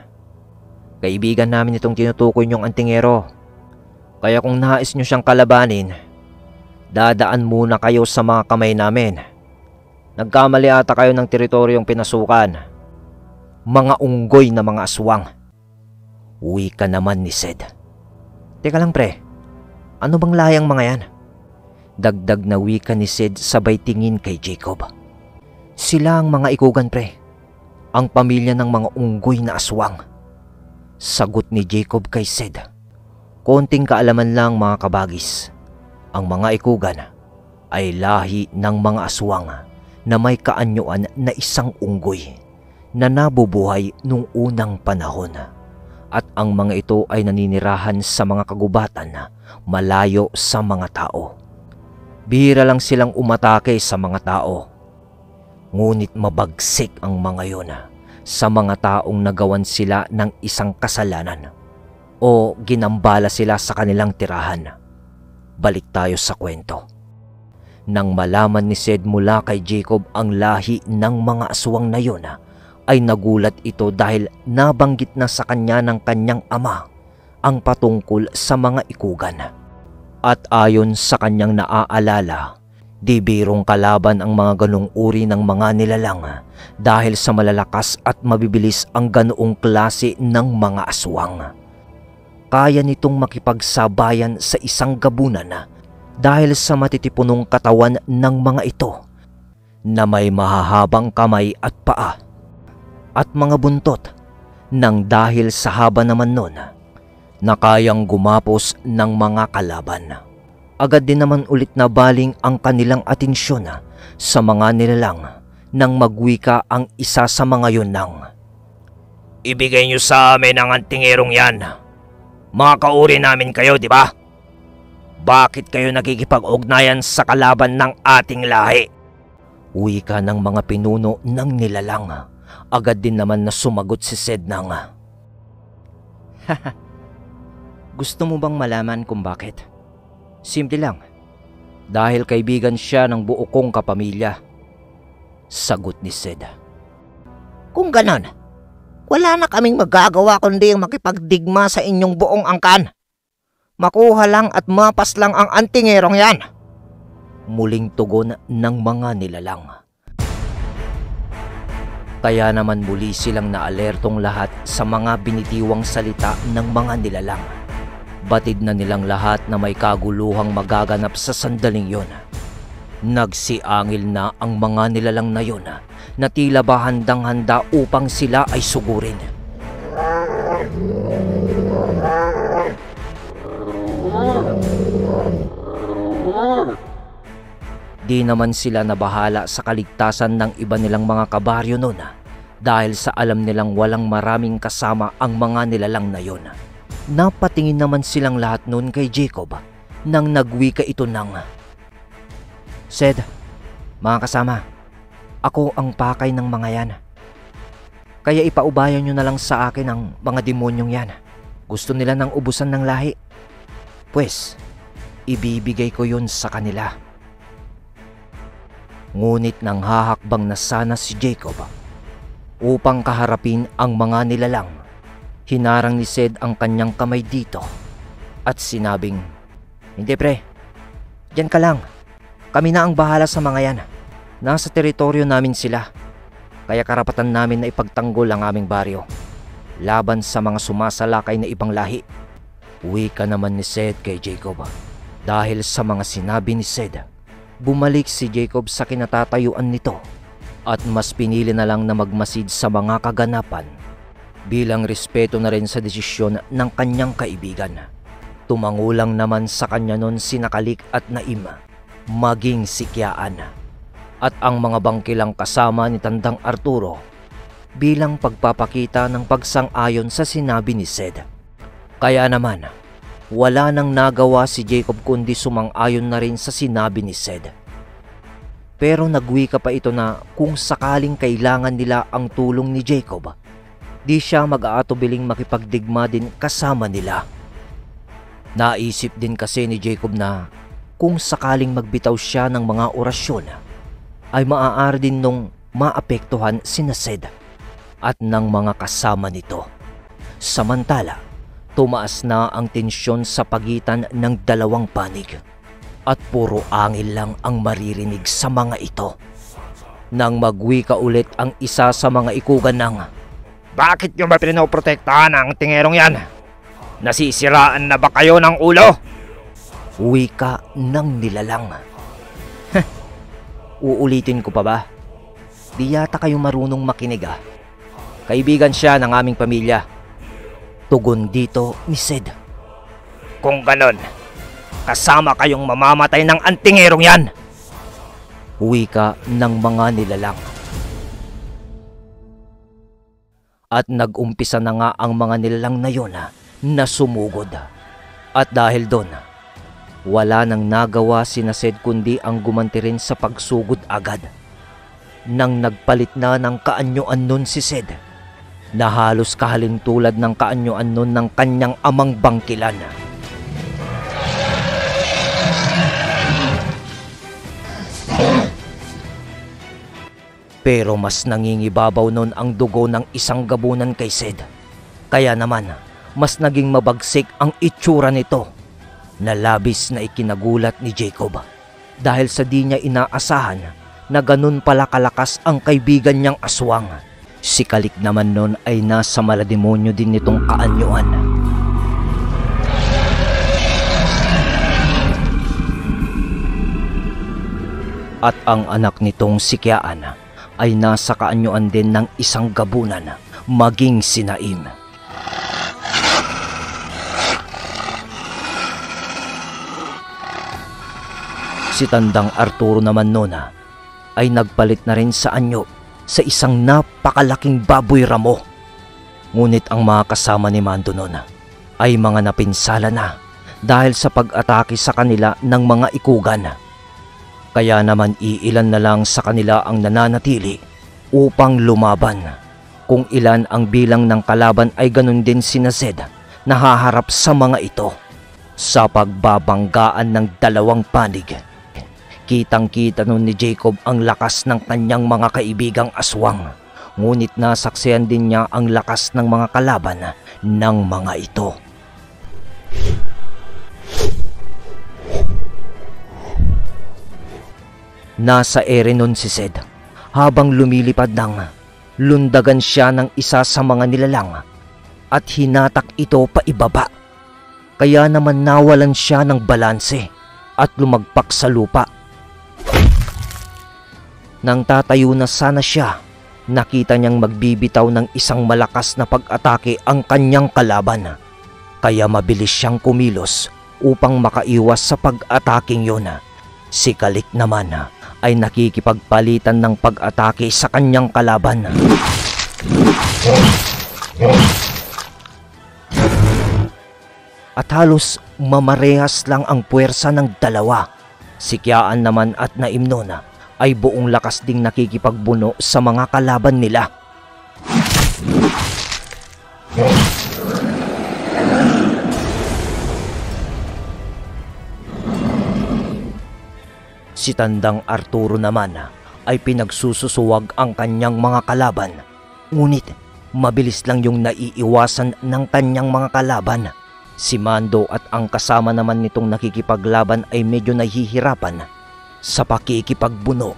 Kaibigan namin itong tinutukoy niyong antingero. Kaya kung nais niyo siyang kalabanin, dadaan muna kayo sa mga kamay namin. Nagkamali ata kayo ng teritoryong pinasukan. Mga unggoy na mga aswang. Wika naman ni Sed. Teka lang pre, ano bang layang mga yan? Dagdag na wika ni Sed sabay tingin kay Jacob. Sila ang mga ikugan pre. Ang pamilya ng mga unggoy na aswang. Sagot ni Jacob kay Sed. Konting kaalaman lang mga kabagis. Ang mga ikugan ay lahi ng mga aswang na may kaanyuan na isang unggoy na nabubuhay nung unang panahon. At ang mga ito ay naninirahan sa mga kagubatan malayo sa mga tao. Bihira lang silang umatake sa mga tao. Ngunit mabagsik ang mga yon sa mga taong nagawan sila ng isang kasalanan o ginambala sila sa kanilang tirahan. Balik tayo sa kwento. Nang malaman ni Sed mula kay Jacob ang lahi ng mga aswang na yon, ay nagulat ito dahil nabanggit na sa kanya ng kanyang ama ang patungkol sa mga ikugan. At ayon sa kanyang naaalala, di birong kalaban ang mga ganong uri ng mga nilalang dahil sa malalakas at mabibilis ang ganoong klase ng mga aswang. Kaya nitong makipagsabayan sa isang gabunan dahil sa matitipunong katawan ng mga ito na may mahahabang kamay at paa at mga buntot nang dahil sa haba naman nun na kayang gumapos ng mga kalaban. Agad din naman ulit na baling ang kanilang atensyon sa mga nilalang nang magwika ang isa sa mga yun nang, Ibigay niyo sa amin ang antingerong yan. Mga kauri namin kayo, di ba? Bakit kayo nakikipag-ugnayan sa kalaban ng ating lahi? Wika ng mga pinuno ng nilalang. Agad din naman na sumagot si Sed nang, Gusto mo bang malaman kung bakit? Simple lang. Dahil kaibigan siya ng buo kong kapamilya. Sagot ni Sed. Kung ganon, wala na kaming magagawa kundi ang makipagdigma sa inyong buong angkan. Makuha lang at mapas lang ang antingerong yan. Muling tugon ng mga nilalang. Kaya naman muli silang naalertong lahat sa mga binitiwang salita ng mga nilalang. Batid na nilang lahat na may kaguluhang magaganap sa sandaling yon. Nagsiangil na ang mga nilalang na yon na tila ba handang-handa upang sila ay sugurin. Di naman sila nabahala sa kaligtasan ng iba nilang mga kabaryo noon dahil sa alam nilang walang maraming kasama ang mga nilalang na yon. Napatingin naman silang lahat noon kay Jacob nang nagwika ito ng, Sed, mga kasama, ako ang pakay ng mga yan. Kaya ipaubayan nyo na lang sa akin ang mga demonyong yan. Gusto nila ng ubusan ng lahi. Pues, ibibigay ko yun sa kanila. Ngunit nang hahakbang na sana si Jacob upang kaharapin ang mga nilalang, hinarang ni Sed ang kanyang kamay dito at sinabing, Hindi pre, diyan ka lang. Kami na ang bahala sa mga yan. Nasa teritoryo namin sila. Kaya karapatan namin na ipagtanggol ang aming baryo laban sa mga sumasalakay na ibang lahi. Wika naman ni Sed kay Jacob. Dahil sa mga sinabi ni Sed, bumalik si Jacob sa kinatatayuan nito at mas pinili na lang na magmasid sa mga kaganapan bilang respeto na rin sa desisyon ng kanyang kaibigan. Tumangulang naman sa kanya nun si Nakalik at Naim maging si Kiaan at ang mga bangkilang kasama ni Tandang Arturo bilang pagpapakita ng pagsang-ayon sa sinabi ni Sed. Kaya naman, wala nang nagawa si Jacob kundi sumang-ayon na rin sa sinabi ni Sed. Pero nagwika pa ito na kung sakaling kailangan nila ang tulong ni Jacob, di siya mag-aatubiling makipagdigma din kasama nila. Naisip din kasi ni Jacob na kung sakaling magbitaw siya ng mga orasyon, ay maaari din nung maapektuhan sina Sed at ng mga kasama nito. Samantala, tumaas na ang tensyon sa pagitan ng dalawang panig at puro angil lang ang maririnig sa mga ito. Nang magwika ulit ang isa sa mga ikugan ng, Bakit nyo ba pinoprotektahan ang tingerong yan? Nasisiraan na ba kayo ng ulo? wika ng nilalang. Uulitin ko pa ba? Di yata kayo marunong makinig ah. Kaibigan siya ng aming pamilya. Tugon dito ni Sed. Kung ganon, kasama kayong mamamatay ng antingerong yan. Wika ng mga nilalang. At nag-umpisa na nga ang mga nilalang na yun na sumugod. At dahil doon, wala nang nagawa sina Sed kundi ang gumanti rin sa pagsugod agad. Nang nagpalit na ng kaanyuan nun si Sed, na halos kahalin tulad ng kaanyuan nun ng kanyang amang bangkilan. Pero mas nangingibabaw nun ang dugo ng isang gabunan kay Sed. Kaya naman, mas naging mabagsik ang itsura nito na labis na ikinagulat ni Jacob dahil sa di niya inaasahan na ganun pala kalakas ang kaibigan niyang aswang. Si Kalik naman nun ay nasa malademonyo din nitong kaanyuan. At ang anak nitong si Kiaan ay nasa kaanyuan din ng isang gabunan, maging si Naim. Si Tandang Arturo naman noon ay nagpalit na rin sa anyo sa isang napakalaking baboy ramo. Ngunit ang mga kasama ni Mando noon ay mga napinsala na dahil sa pag-atake sa kanila ng mga ikugan. Kaya naman iilan na lang sa kanila ang nananatili upang lumaban. Kung ilan ang bilang ng kalaban ay ganun din sina Sed na haharap sa mga ito. Sa pagbabanggaan ng dalawang panig, kitang-kita nun ni Jacob ang lakas ng kanyang mga kaibigang aswang. Ngunit nasaksihan din niya ang lakas ng mga kalaban ng mga ito. Nasa ere nun si Sed habang lumilipad nang lundagan siya ng isa sa mga nilalang at hinatak ito paibaba. Kaya naman nawalan siya ng balanse at lumagpak sa lupa. Nang tatayo na sana siya, nakita niyang magbibitaw ng isang malakas na pag-atake ang kanyang kalaban. Kaya mabilis siyang kumilos upang makaiwas sa pag-ataking yun. Si Kalik naman ay nakikipagpalitan ng pag-atake sa kanyang kalaban. At halos mamarehas lang ang puwersa ng dalawa. Si Kiaan naman at Naim noon ay buong lakas ding nakikipagbuno sa mga kalaban nila. Si Tandang Arturo naman ay pinagsususuwag ang kanyang mga kalaban. Ngunit mabilis lang yung naiiwasan ng kanyang mga kalaban. Si Mando at ang kasama naman nitong nakikipaglaban ay medyo nahihirapan sa pakikipagbuno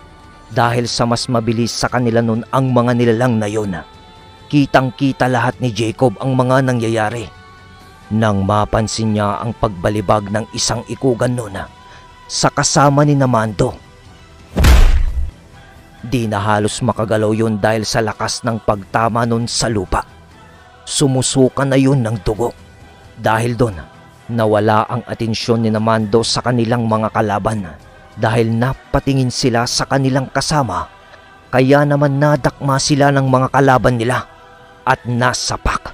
dahil sa mas mabilis sa kanila nun ang mga nilalang na yun. Kitang-kita lahat ni Jacob ang mga nangyayari. Nang mapansin niya ang pagbalibag ng isang ikugan nun sa kasama ni Mando. Di na halos makagalaw yun dahil sa lakas ng pagtama nun sa lupa. Sumusuka na yun ng dugo. Dahil doon, nawala ang atensyon ni Mando sa kanilang mga kalaban. dahil napatingin sila sa kanilang kasama, kaya naman nadakma sila ng mga kalaban nila at nasapak.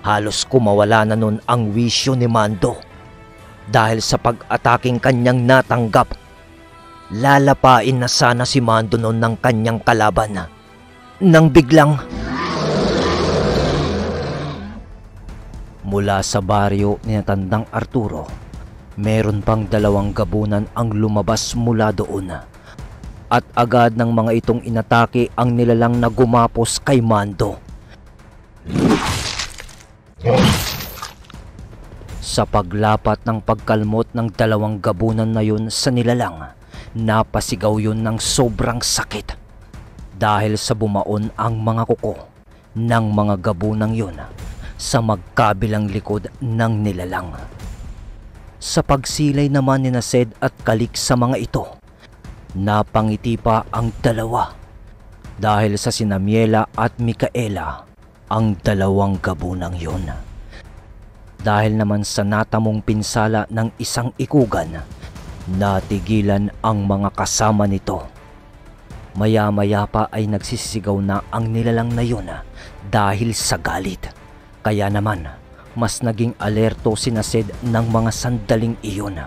Halos kumawala na nun ang wisyo ni Mando dahil sa pag-ataking kanyang natanggap. Lalapain na sana si Mando nun ng kanyang kalaban nang biglang mula sa baryo ni Tandang Arturo, meron pang 2 gabunan ang lumabas mula doon at agad ng mga itong inatake ang nilalang na gumapos kay Mando. Sa paglapat ng pagkalmot ng 2 gabunan na yun sa nilalang, napasigaw yun ng sobrang sakit dahil sa bumaon ang mga kuko ng mga gabunang yun sa magkabilang likod ng nilalang. Sa pagsilay naman ni Sed at Kalik sa mga ito, napangiti pa ang 2 dahil sa sina Miela at Micaela ang 2 gabunang yun. Dahil naman sa natamong pinsala ng isang ikugan, natigilan ang mga kasama nito. Maya-maya pa ay nagsisigaw na ang nilalang na yun dahil sa galit. Kaya naman, mas naging alerto si Sed ng mga sandaling iyon.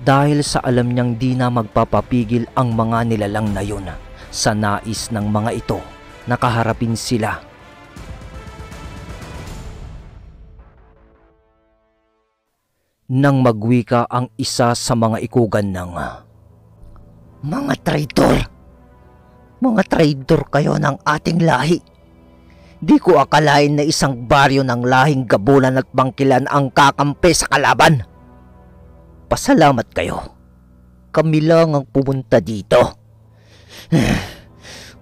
Dahil sa alam niyang di na magpapapigil ang mga nilalang na yun sa nais ng mga ito na kaharapin sila. Nang magwika ang isa sa mga ikugan ng, Mga traidor! Mga traidor kayo ng ating lahi! Di ko akalain na isang baryo ng lahing gabunan at bangkilan ang kakampi sa kalaban. Pasalamat kayo. Kami lang ang pumunta dito.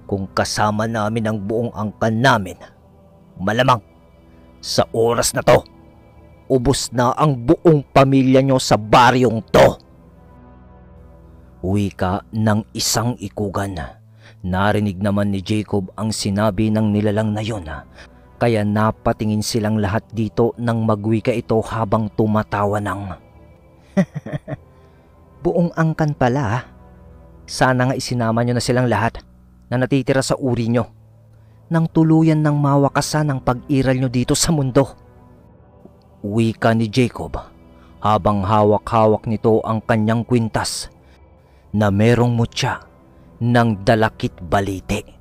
Kung kasama namin ang buong angkan namin, malamang sa oras na to, ubos na ang buong pamilya nyo sa baryong to. Wika ng isang ikugan. Narinig naman ni Jacob ang sinabi ng nilalang na yun, kaya napatingin silang lahat dito nang magwika ito habang tumatawa ng, Buong angkan pala. Sana nga isinama nyo na silang lahat na natitira sa uri nyo nang tuluyan ng mawakasan ang pag-iral nyo dito sa mundo. Wika ni Jacob habang hawak-hawak nito ang kanyang kwintas na merong mutya ng dalakit balite.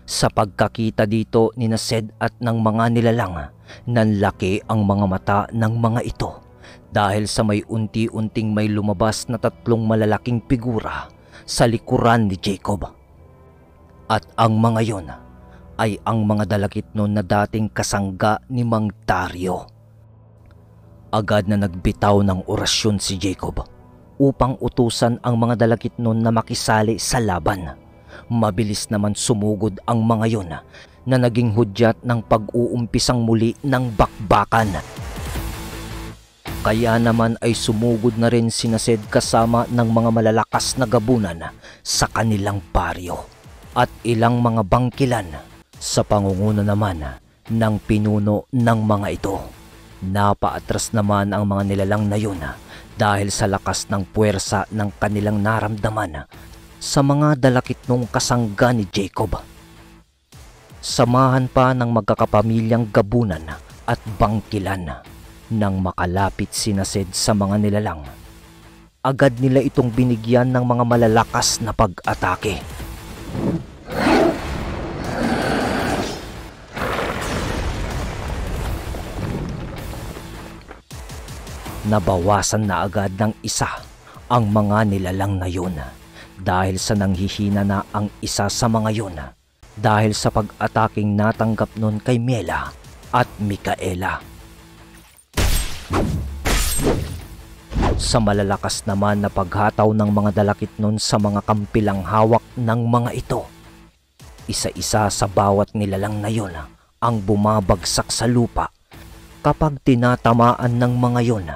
Sa pagkakita dito ni Sed at ng mga nilalang, nanlaki ang mga mata ng mga ito dahil sa may unti-unting may lumabas na 3 malalaking figura sa likuran ni Jacob. At ang mga yon ay ang mga dalakit noon na dating kasangga ni Mang Dario. Agad na nagbitaw ng orasyon si Jacob upang utusan ang mga dalakit noon na makisali sa laban. Mabilis naman sumugod ang mga yon na naging hudyat ng pag-uumpisang muli ng bakbakan. Kaya naman ay sumugod na rin si Sed kasama ng mga malalakas na gabunan sa kanilang baryo at ilang mga bangkilan sa pangunguna naman ng pinuno ng mga ito. Napaatras naman ang mga nilalang na yun dahil sa lakas ng puwersa ng kanilang naramdaman sa mga dalakit nung kasangga ni Jacob. Samahan pa ng magkakapamilyang gabunan at bangkilan nang makalapit si Sed sa mga nilalang. Agad nila itong binigyan ng mga malalakas na pag-atake. Nabawasan na agad ng isa ang mga nilalang na yun dahil sa nanghihina na ang isa sa mga yun dahil sa pag-ataking natanggap nun kay Miela at Micaela. Sa malalakas naman na paghataw ng mga dalakit nun sa mga kampilang hawak ng mga ito, isa-isa sa bawat nilalang na yun ang bumabagsak sa lupa kapag tinatamaan ng mga yun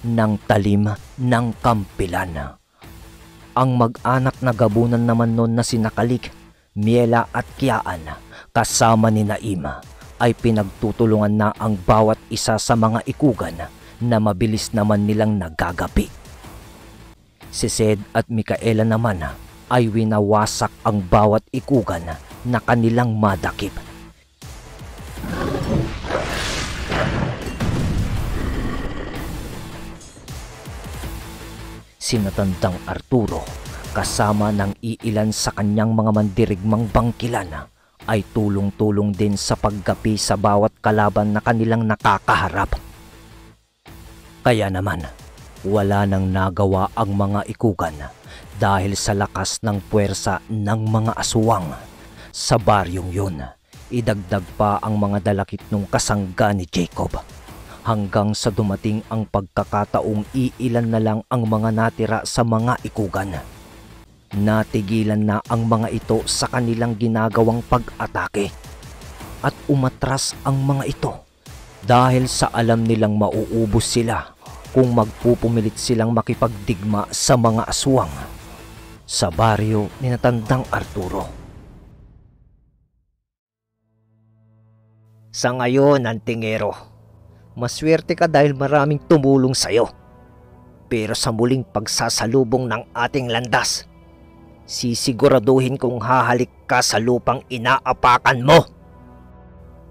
ng talim ng kampilan. Ang mag-anak na gabunan naman nun na sina Kalik, Miela at Kiaan kasama ni Naima ay pinagtutulungan na ang bawat isa sa mga ikugan na mabilis naman nilang nagagapi. Si Sed at Micaela naman ay winawasak ang bawat ikugan na kanilang madakip. Sinatandang Arturo kasama ng iilan sa kanyang mga mandirigmang bangkilan ay tulong-tulong din sa paggapi sa bawat kalaban na kanilang nakakaharap. Kaya naman, wala nang nagawa ang mga ikugan dahil sa lakas ng puwersa ng mga aswang. Sa baryong yun, idagdag pa ang mga dalakit nung kasangga ni Jacob, hanggang sa dumating ang pagkakataong iilan na lang ang mga natira sa mga ikugan. Natigilan na ang mga ito sa kanilang ginagawang pag-atake at umatras ang mga ito dahil sa alam nilang mauubos sila kung magpupumilit silang makipagdigma sa mga aswang sa baryo ni Natandang Arturo. Sa ngayon, Antingero, maswerte ka dahil maraming tumulong sa'yo. Pero sa muling pagsasalubong ng ating landas, sisiguraduhin kong hahalik ka sa lupang inaapakan mo.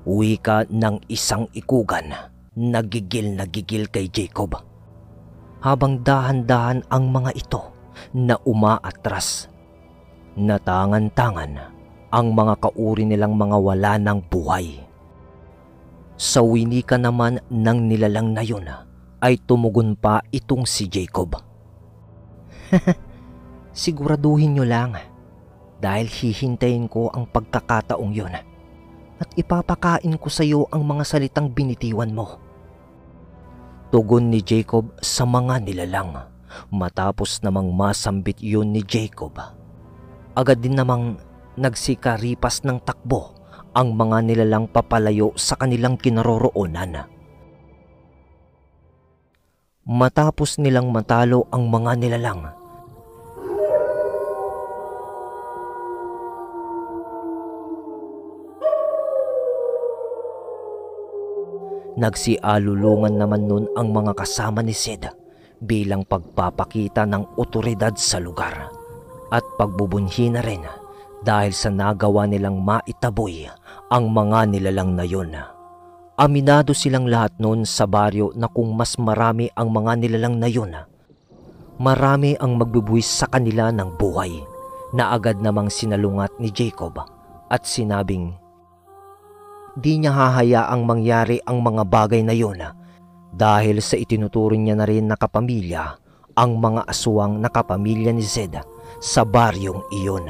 Wika ng isang ikugan, nagigil kay Jacob. Habang dahan-dahan ang mga ito na umaatras, natangan-tangan ang mga kauri nilang mga wala ng buhay. Sa winika naman ng nilalang na yun ay tumugon pa itong si Jacob. Siguraduhin nyo lang dahil hihintayin ko ang pagkakataong yun at ipapakain ko sa iyo ang mga salitang binitiwan mo. Tugon ni Jacob sa mga nilalang matapos namang masambit yun ni Jacob. Agad din namang nagsikaripas ng takbo ang mga nilalang papalayo sa kanilang kinaroroonan. Matapos nilang matalo ang mga nilalang, nagsialulungan naman nun ang mga kasama ni Sid bilang pagpapakita ng otoridad sa lugar at pagbubunhi na rin dahil sa nagawa nilang maitaboy ang mga nilalang na yun. Aminado silang lahat noon sa baryo na kung mas marami ang mga nilalang na yun, marami ang magbubuwis sa kanila ng buhay, na agad namang sinalungat ni Jacob at sinabing di niya hahayaang mangyari ang mga bagay na yun dahil sa itinuturing niya na rin na kapamilya ang mga aswang na kapamilya ni Zed sa baryong iyon.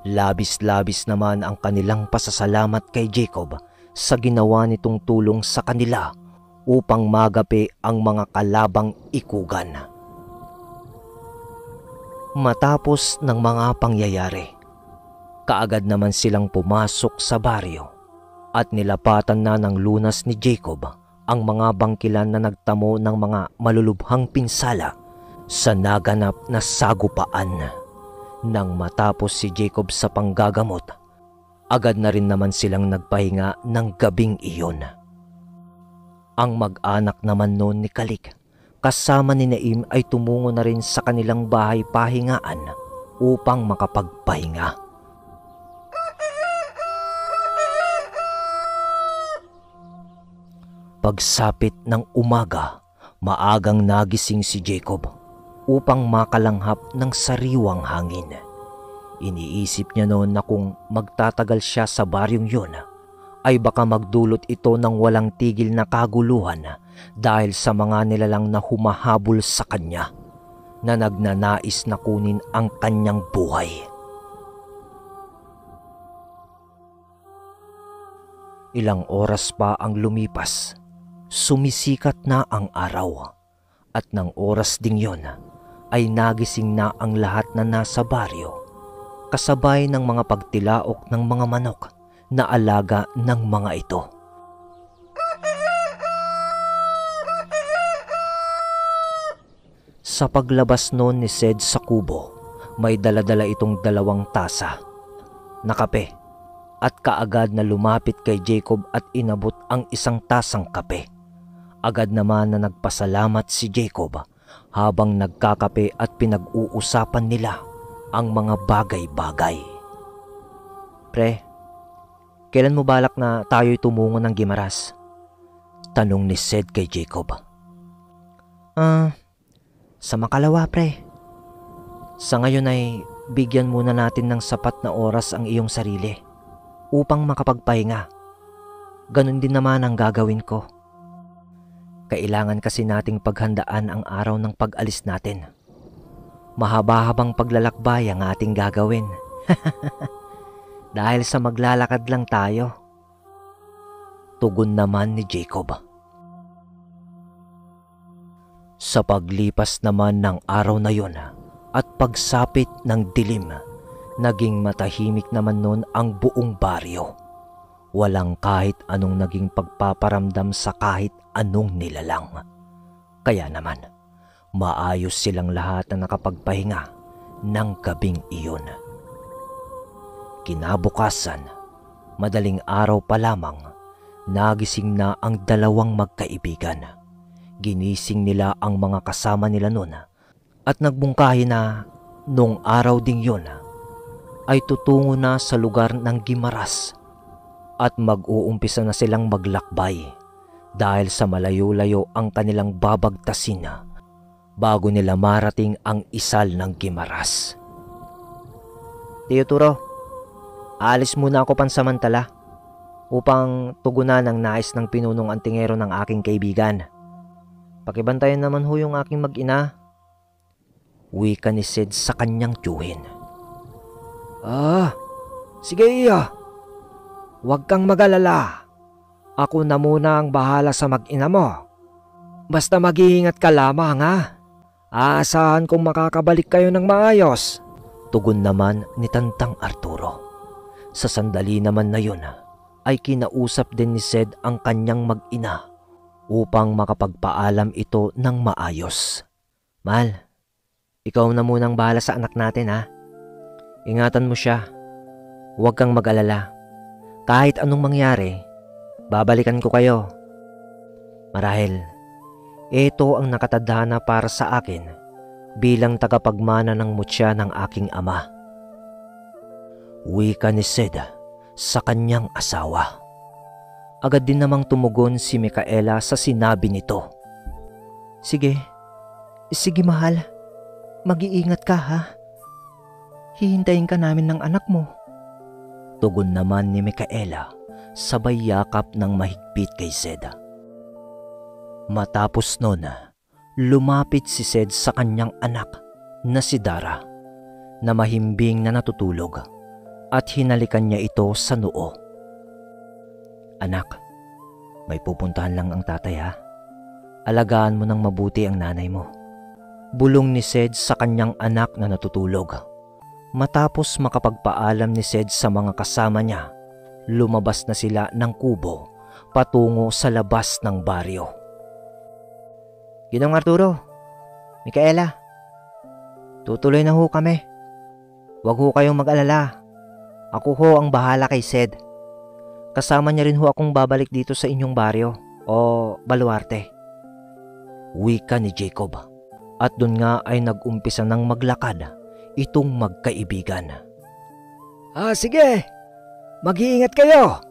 Labis-labis naman ang kanilang pasasalamat kay Jacob sa ginawa nitong tulong sa kanila upang magapi ang mga kalabang ikugan. Matapos ng mga pangyayari, kaagad naman silang pumasok sa baryo at nilapatan na ng lunas ni Jacob ang mga bangkilan na nagtamo ng mga malulubhang pinsala sa naganap na sagupaan. Nang matapos si Jacob sa panggagamot, agad na rin naman silang nagpahinga ng gabing iyon. Ang mag-anak naman noon ni Kalik kasama ni Naim ay tumungo na rin sa kanilang bahay pahingaan upang makapagpahinga. Pagsapit ng umaga, maagang nagising si Jacob upang makalanghap ng sariwang hangin. Iniisip niya noon na kung magtatagal siya sa baryong yun, ay baka magdulot ito ng walang tigil na kaguluhan dahil sa mga nilalang na humahabol sa kanya, na nagnanais na kunin ang kanyang buhay. Ilang oras pa ang lumipas, sumisikat na ang araw, at ng oras ding yon ay nagising na ang lahat na nasa baryo, kasabay ng mga pagtilaok ng mga manok na alaga ng mga ito. Sa paglabas noon ni Sed sa kubo, may daladala itong 2 tasa na kape at kaagad na lumapit kay Jacob at inabot ang 1 tasang kape. Agad naman na nagpasalamat si Jacob habang nagkakape at pinag-uusapan nila ang mga bagay-bagay. Pre, kailan mo balak na tayo'y tumungo ng Gimaras? Tanong ni Sed kay Jacob. Sa makalawa, pre. Sa ngayon ay bigyan muna natin ng sapat na oras ang iyong sarili upang makapagpahinga. Ganon din naman ang gagawin ko. Kailangan kasi nating paghandaan ang araw ng pag-alis natin. Mahaba-habang paglalakbay ang ating gagawin. Dahil sa maglalakad lang tayo. Tugon naman ni Jacob. Sa paglipas naman ng araw na yun at pagsapit ng dilim, naging matahimik naman nun ang buong baryo. Walang kahit anong naging pagpaparamdam sa kahit anong nilalang. Kaya naman, maayos silang lahat na nakapagpahinga ng gabing iyon. Kinabukasan, madaling araw pa lamang, nagising na ang dalawang magkaibigan. Ginising nila ang mga kasama nila noon at nagbungkahi na nung araw ding yun ay tutungo na sa lugar ng Gimaras at mag-uumpisa na silang maglakbay dahil sa malayo-layo ang kanilang babagtasin bago nila marating ang isal ng Gimaras. Tio Turo, aalis muna ako pansamantala upang tugunan ang nais ng pinunong antingero ng aking kaibigan. Pakibantayan naman ho yung aking mag-ina. Wika ni Sid sa kanyang tiyuhin. Sige iya. Huwag kang mag-alala. Ako na muna ang bahala sa mag-ina mo. Basta mag-iingat ka lamang ha. Aasahan kong makakabalik kayo ng maayos. Tugon naman ni Tantang Arturo. Sa sandali naman na yun ay kinausap din ni Sed ang kanyang mag-ina upang makapagpaalam ito ng maayos. Mahal, ikaw na munang bahala sa anak natin ha. Ingatan mo siya. Huwag kang mag-alala. Kahit anong mangyari, babalikan ko kayo. Marahil, ito ang nakatadhana para sa akin bilang tagapagmana ng mutya ng aking ama. Wika ni Sed sa kanyang asawa. Agad din namang tumugon si Micaela sa sinabi nito. Sige mahal. Mag-iingat ka ha. Hihintayin ka namin ng anak mo. Tugon naman ni Micaela sabay yakap ng mahigpit kay Sed. Matapos nun, lumapit si Sed sa kanyang anak na si Dara na mahimbing na natutulog at hinalikan niya ito sa noo. Anak, may pupuntahan lang ang tatay ha. Alagaan mo ng mabuti ang nanay mo. Bulong ni Sed sa kanyang anak na natutulog. Matapos makapagpaalam ni Sed sa mga kasama niya, lumabas na sila ng kubo patungo sa labas ng baryo. Ginong Arturo, Micaela, tutuloy na ho kami. Huwag ho kayong mag-alala. Ako ho ang bahala kay Sed. Kasama niya rin ho akong babalik dito sa inyong baryo o baluarte. Wika ni Jacob at doon nga ay nag-umpisa ng maglakad itong magkaibigan. Sige, mag-iingat kayo.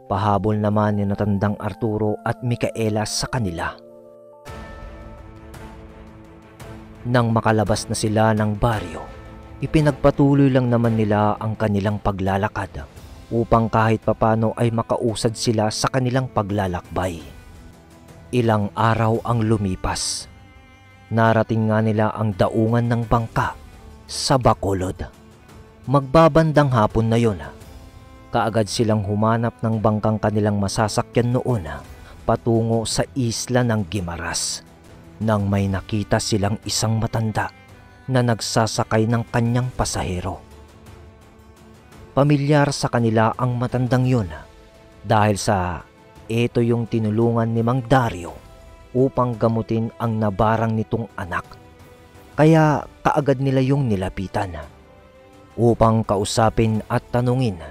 Pahabol naman ni Tandang Arturo at Micaela sa kanila. Nang makalabas na sila ng baryo, ipinagpatuloy lang naman nila ang kanilang paglalakad upang kahit papano ay makausad sila sa kanilang paglalakbay. Ilang araw ang lumipas. Narating nga nila ang daungan ng bangka sa Bacolod. Magbabandang hapon na yun, kaagad silang humanap ng bangkang kanilang masasakyan noon patungo sa isla ng Gimaras nang may nakita silang isang matanda na nagsasakay ng kanyang pasahero. Pamilyar sa kanila ang matandang yun dahil sa ito yung tinulungan ni Mang Dario upang gamutin ang nabarang nitong anak. Kaya kaagad nila yung nilapitan upang kausapin at tanungin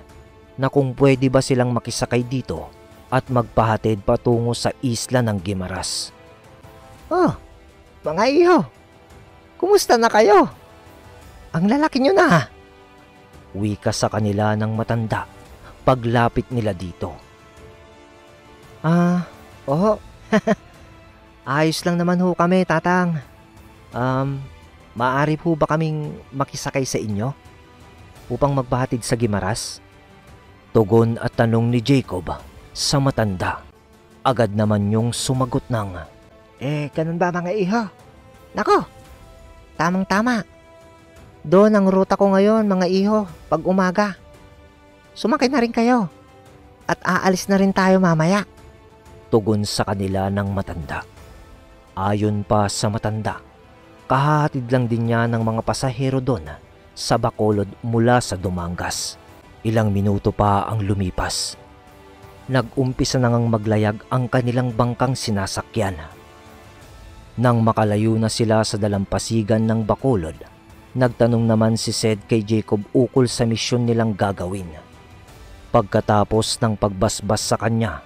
na kung pwede ba silang makisakay dito at magpahatid patungo sa isla ng Gimaras. Oh, mga iho, kumusta na kayo? Ang lalaki nyo na. Wika sa kanila ng matanda paglapit nila dito. Oo. Ayos lang naman ho kami, tatang. Maaari po ba kaming makisakay sa inyo upang magpahatid sa Gimaras? Tugon at tanong ni Jacob sa matanda. Agad naman yung sumagot ng, Ganun ba mga iho? Nako, tamang-tama. Doon ang ruta ko ngayon mga iho pag umaga. Sumakay na rin kayo at aalis na rin tayo mamaya. Tugon sa kanila ng matanda. Ayon pa sa matanda, kahatid lang din niya ng mga pasahero doon sa Bacolod mula sa Dumangas. Ilang minuto pa ang lumipas. Nag-umpisa na ngang maglayag ang kanilang bangkang sinasakyan. Nang makalayo na sila sa dalampasigan ng Bacolod, nagtanong naman si Sed kay Jacob ukol sa misyon nilang gagawin. Pagkatapos ng pagbasbas sa kanya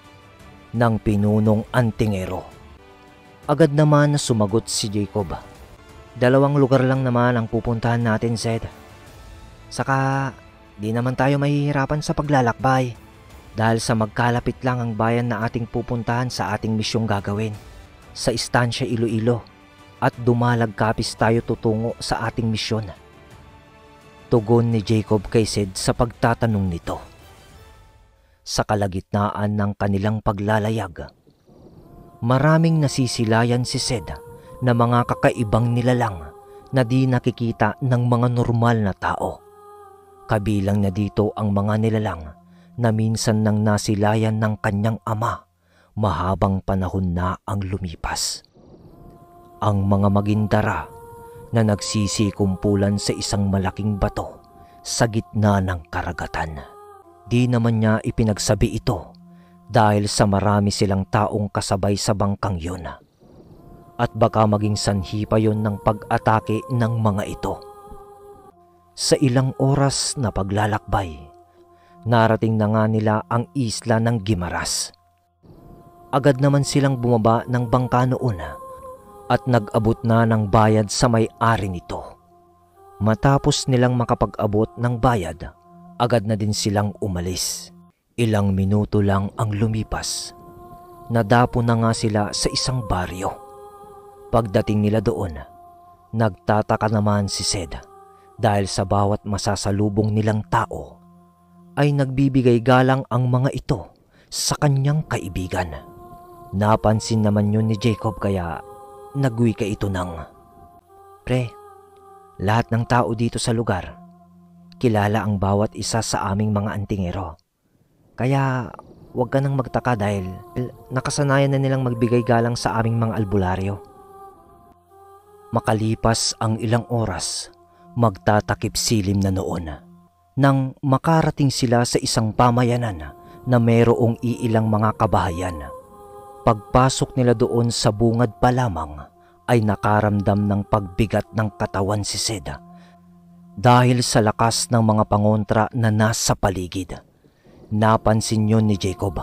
ng pinunong antingero, agad naman na sumagot si Jacob. 2 lugar lang naman ang pupuntahan natin, Sed. Saka di naman tayo mahihirapan sa paglalakbay dahil sa magkalapit lang ang bayan na ating pupuntahan sa ating misyong gagawin sa Istansya Iloilo at dumalagkapis tayo tutungo sa ating misyon. Tugon ni Jacob kay Sed sa pagtatanong nito. Sa kalagitnaan ng kanilang paglalayag, maraming nasisilayan si Sed na mga kakaibang nilalang na di nakikita ng mga normal na tao. Kabilang na dito ang mga nilalang na minsan nang nasilayan ng kanyang ama mahabang panahon na ang lumipas. Ang mga magindara na nagsisikumpulan sa isang malaking bato sa gitna ng karagatan. Di naman niya ipinagsabi ito dahil sa marami silang taong kasabay sa bangkang yun. At baka maging sanhi pa yun ng pag-atake ng mga ito. Sa ilang oras na paglalakbay, narating na nga nila ang isla ng Gimaras. Agad naman silang bumaba ng bangka noon at nag-abot na ng bayad sa may-ari nito. Matapos nilang makapag-abot ng bayad, agad na din silang umalis. Ilang minuto lang ang lumipas. Nadapo na nga sila sa isang baryo. Pagdating nila doon, nagtataka naman si Sed dahil sa bawat masasalubong nilang tao ay nagbibigay galang ang mga ito sa kanyang kaibigan. Napansin naman yun ni Jacob kaya nagwika ito ng, Pre, lahat ng tao dito sa lugar kilala ang bawat isa sa aming mga antingero. Kaya huwag ka nang magtaka dahil nakasanayan na nilang magbigay galang sa aming mga albularyo. Makalipas ang ilang oras, magtatakip silim na noon nang makarating sila sa isang pamayanan na mayroong iilang mga kabahayan. Pagpasok nila doon sa bungad pa lamang ay nakaramdam ng pagbigat ng katawan si Sed dahil sa lakas ng mga pangontra na nasa paligid. Napansin yun ni Jacob,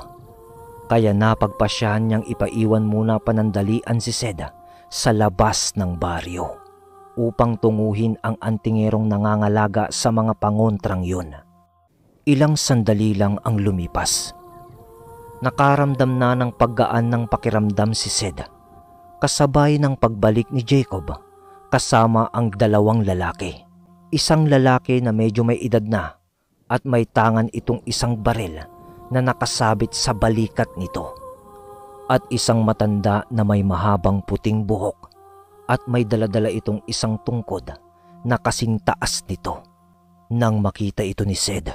kaya napagpasyahan niyang ipaiwan muna panandalian si Sed sa labas ng baryo upang tunguhin ang antingerong nangangalaga sa mga pangontrang yun. Ilang sandali lang ang lumipas. Nakaramdam na ng paggaan ng pakiramdam si Sed, kasabay ng pagbalik ni Jacob kasama ang 2 lalaki. Isang lalaki na medyo may edad na at may tangan itong isang baril na nakasabit sa balikat nito. At isang matanda na may mahabang puting buhok at may daladala itong isang tungkod na kasing taas nito. Nang makita ito ni Sed,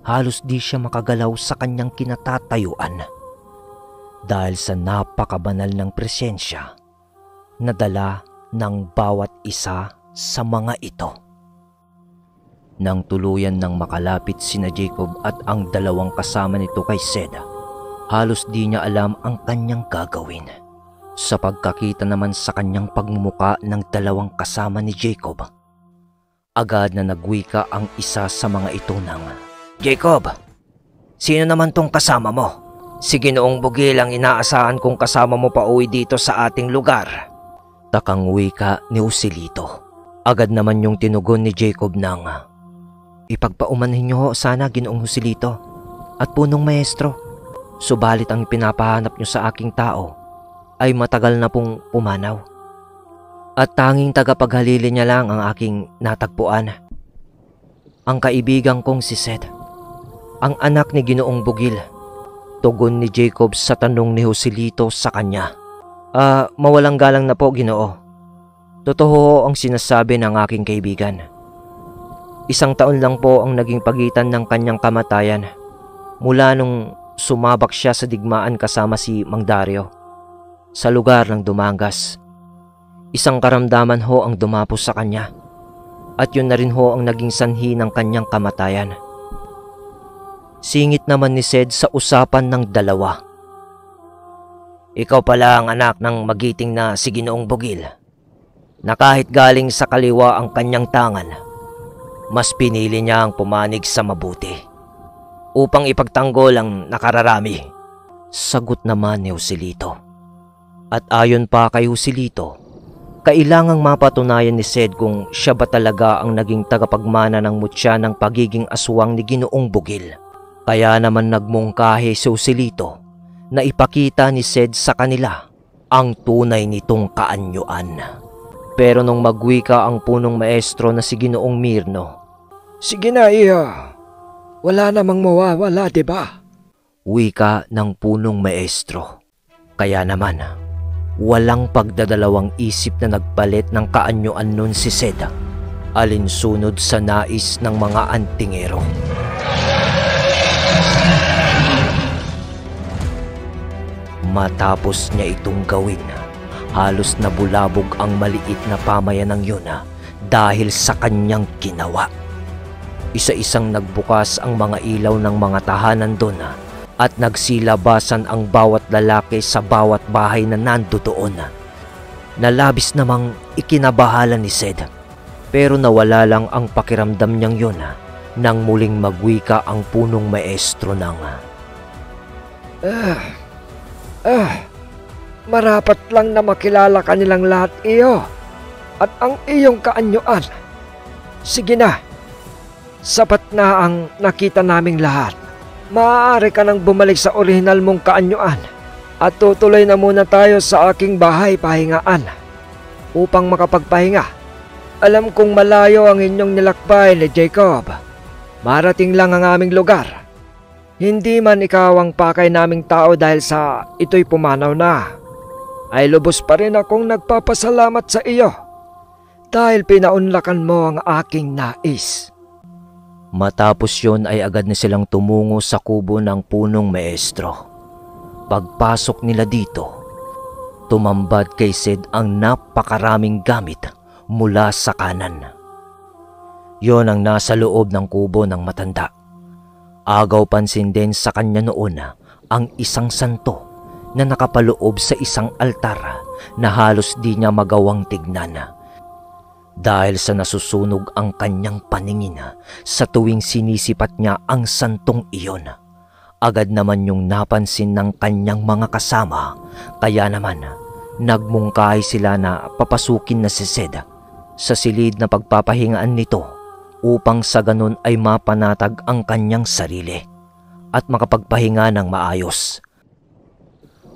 halos di siya makagalaw sa kanyang kinatatayuan dahil sa napakabanal ng presensya na dala ng bawat isa sa mga ito. Nang tuluyan ng makalapit sina Jacob at ang 2 kasama nito kay Sed, halos di niya alam ang kanyang gagawin. Sa pagkakita naman sa kanyang pagmumuka ng 2 kasama ni Jacob, agad na nagwika ang isa sa mga ito ng, Jacob, sino naman tong kasama mo? Si Ginoong Bugil ang inaasahan kong kasama mo pa uwi dito sa ating lugar. Takang wika ni Joselito. Agad naman yung tinugon ni Jacob nang, ipagpaumanhin niyo ho sana, Ginoong Joselito at punong maestro. Subalit ang pinapahanap niyo sa aking tao ay matagal na pong pumanaw. At tanging tagapaghalili niya lang ang aking natagpuan. Ang kaibigan kong si Sed, ang anak ni Ginoong Bugil. Tugon ni Jacob sa tanong ni Joselito sa kanya. Mawalang galang na po, Ginoo. Totoo ang sinasabi ng aking kaibigan. 1 taon lang po ang naging pagitan ng kanyang kamatayan mula nung sumabak siya sa digmaan kasama si Mang Dario sa lugar ng Dumangas. Isang karamdaman ho ang dumapos sa kanya at yun na rin ho ang naging sanhi ng kanyang kamatayan. Singit naman ni Sed sa usapan ng dalawa. Ikaw pala ang anak ng magiting na si Ginoong Bugil, na kahit galing sa kaliwa ang kanyang tangan, mas pinili niya ang pumanig sa mabuti upang ipagtanggol ang nakararami. Sagot naman ni Joselito. At ayon pa kay Joselito, kailangang mapatunayan ni Sed kung siya ba talaga ang naging tagapagmana ng mutya ng pagiging aswang ni Ginoong Bugil. Kaya naman nagmungkahi si Joselito na ipakita ni Sed sa kanila ang tunay nitong kaanyuan. Pero nung magwika ang punong maestro na si Ginoong Mirno, sige na iya, wala namang mawawala, diba? Wika ng punong maestro. Kaya naman, walang pagdadalawang isip na nagpalit ng kaanyuan nun si Sed, alinsunod sa nais ng mga antingero. Matapos niya itong gawin, halos nabulabog ang maliit na pamayanang yun dahil sa kanyang ginawa. Isa-isang nagbukas ang mga ilaw ng mga tahanan doon at nagsilabasan ang bawat lalaki sa bawat bahay na nandoon. Nalabis namang ikinabahala ni Sed, pero nawala lang ang pakiramdam niyang yun nang muling magwika ang punong maestro ng Marapat lang na makilala kanilang lahat iyo at ang iyong kaanyuan. Sige na, sapat na ang nakita naming lahat. Maaari ka nang bumalik sa orihinal mong kaanyuan at tutuloy na muna tayo sa aking bahay pahingaan upang makapagpahinga. Alam kong malayo ang inyong nilakbay ni Jacob. Marating lang ang aming lugar. Hindi man ikaw ang pakay naming tao dahil sa ito'y pumanaw na, ay lubos pa rin akong nagpapasalamat sa iyo dahil pinaunlakan mo ang aking nais. Matapos yon ay agad na silang tumungo sa kubo ng punong maestro. Pagpasok nila dito, tumambad kay Sed ang napakaraming gamit mula sa kanan. Yon ang nasa loob ng kubo ng matanda. Agaw pansin din sa kanya noon ang isang santo na nakapaloob sa isang altar na halos di niya magawang tignan. Dahil sa nasusunog ang kanyang paningin sa tuwing sinisipat niya ang santong iyon. Agad naman yung napansin ng kanyang mga kasama, kaya naman nagmungkahi sila na papasukin na si Sed sa silid na pagpapahingaan nito upang sa ganun ay mapanatag ang kanyang sarili at makapagpahinga ng maayos.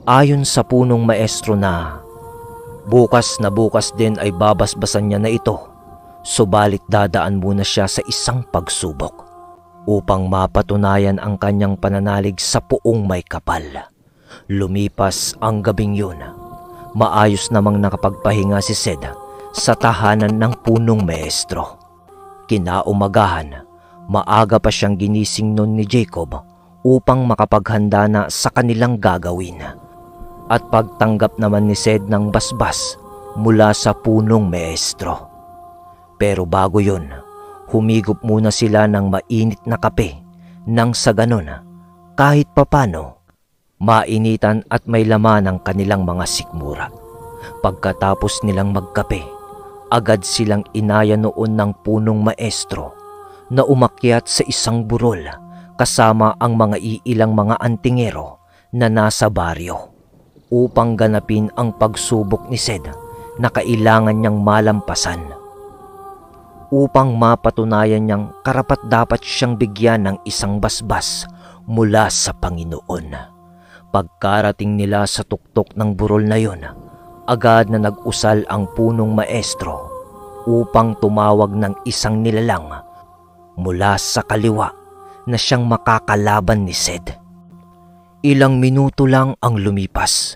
Ayon sa punong maestro na bukas din ay babasbasan niya na ito, subalit dadaan muna siya sa isang pagsubok upang mapatunayan ang kanyang pananalig sa puong may kapal. Lumipas ang gabing yun. Maayos namang nakapagpahinga si Sed sa tahanan ng punong maestro. Kinaumagahan, maaga pa siyang ginising nun ni Jacob upang makapaghanda na sa kanilang gagawin. At pagtanggap naman ni Sed ng basbas mula sa punong maestro. Pero bago yun, humigop muna sila ng mainit na kape nang sa ganun, kahit papano, mainitan at may laman ang kanilang mga sikmura. Pagkatapos nilang magkape, agad silang inaya noon ng punong maestro na umakyat sa isang burol kasama ang mga iilang mga antingero na nasa baryo upang ganapin ang pagsubok ni Sed na kailangan niyang malampasan. Upang mapatunayan niyang karapat-dapat siyang bigyan ng isang basbas mula sa Panginoon. Pagkarating nila sa tuktok ng burol na yun, agad na nag-usal ang punong maestro upang tumawag ng isang nilalang mula sa kaliwa na siyang makakalaban ni Sed. Ilang minuto lang ang lumipas.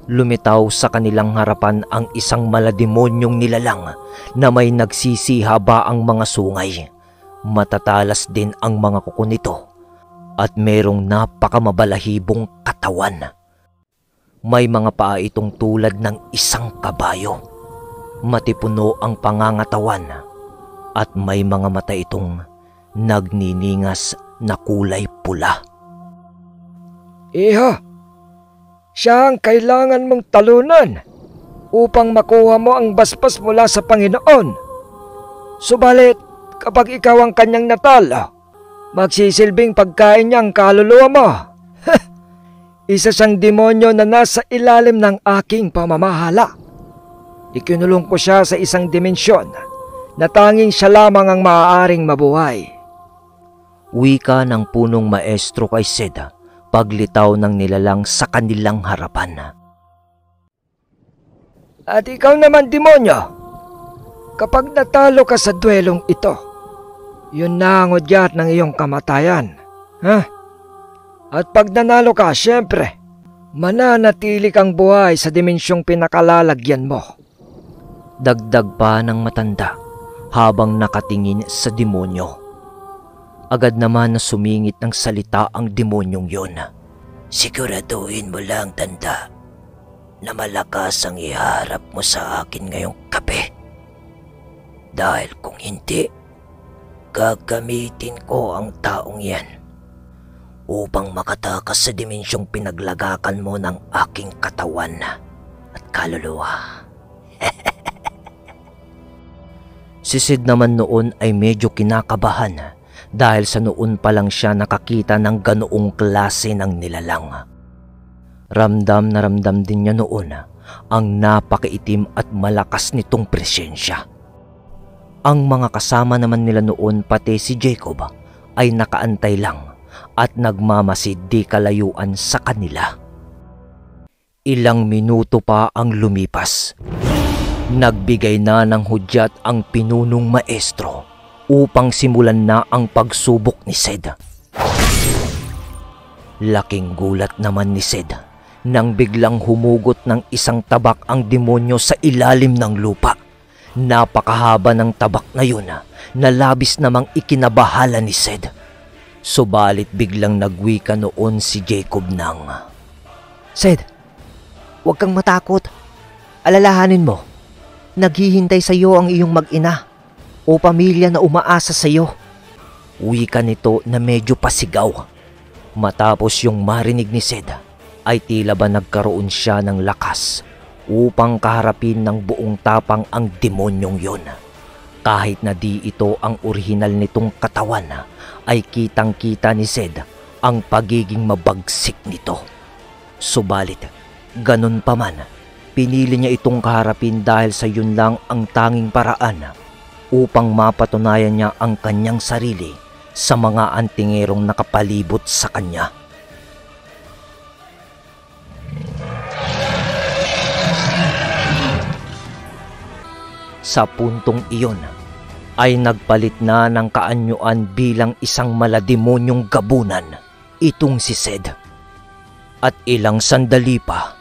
Lumitaw sa kanilang harapan ang isang malademonyong nilalang na may nagsisihaba ang mga sungay. Matatalas din ang mga kuko nito at merong napakamabalahibong katawan. May mga paa itong tulad ng isang kabayo. Matipuno ang pangangatawan at may mga mata itong nagniningas na kulay pula. Iha, siya ang kailangan mong talunan upang makuha mo ang basbas mula sa Panginoon. Subalit, kapag ikaw ang kanyang natalo, magsisilbing pagkain niya ang kaluluwa mo. Isa siyang demonyo na nasa ilalim ng aking pamamahala. Ikinulong ko siya sa isang dimensyon na tanging siya lamang ang maaaring mabuhay. Wika ng punong maestro kay Sed paglitaw ng nilalang sa kanilang harapan. At ikaw naman, demonyo, kapag natalo ka sa duelong ito, yun na ang udyat ng iyong kamatayan. At pag nanalo ka, syempre, mananatili kang buhay sa dimensyong pinakalalagyan mo. Dagdag pa ng matanda habang nakatingin sa demonyo. Agad naman na sumingit ng salita ang demonyong yon. Siguraduhin mo lang, tanda, na malakas ang iharap mo sa akin ngayong gabi. Dahil kung hindi, gagamitin ko ang taong yan upang makatakas sa dimensyong pinaglagakan mo ng aking katawan at kaluluwa. Si Sid naman noon ay medyo kinakabahan dahil sa noon pa lang siya nakakita ng ganoong klase ng nilalang. Ramdam na ramdam din niya noon ang napakaitim at malakas nitong presensya. Ang mga kasama naman nila noon, pati si Jacob, ay nakaantay lang at nagmamasid di kalayuan sa kanila. Ilang minuto pa ang lumipas. Nagbigay na ng hudyat ang pinunong maestro upang simulan na ang pagsubok ni Sed. Laking gulat naman ni Sed nang biglang humugot ng isang tabak ang demonyo sa ilalim ng lupa. Napakahaba ng tabak na yun na labis namang ikinabahala ni Sed. Subalit biglang nagwika noon si Jacob ng, Sed, huwag kang matakot. Alalahanin mo, naghihintay sa iyo ang iyong mag-ina o pamilya na umaasa sa iyo. Wika nito na medyo pasigaw. Matapos yung marinig ni Sed, ay tila ba nagkaroon siya ng lakas upang kaharapin ng buong tapang ang demonyong yon. Kahit na di ito ang orihinal nitong katawan, ay kitang-kita ni Sed ang pagiging mabagsik nito. Subalit, ganun pa man, pinili niya itong kaharapin dahil sa yun lang ang tanging paraan upang mapatunayan niya ang kanyang sarili sa mga antingerong nakapalibot sa kanya. Sa puntong iyon ay nagpalit na ng kaanyuan bilang isang malademonyong gabunan itong si Sed. At ilang sandali pa,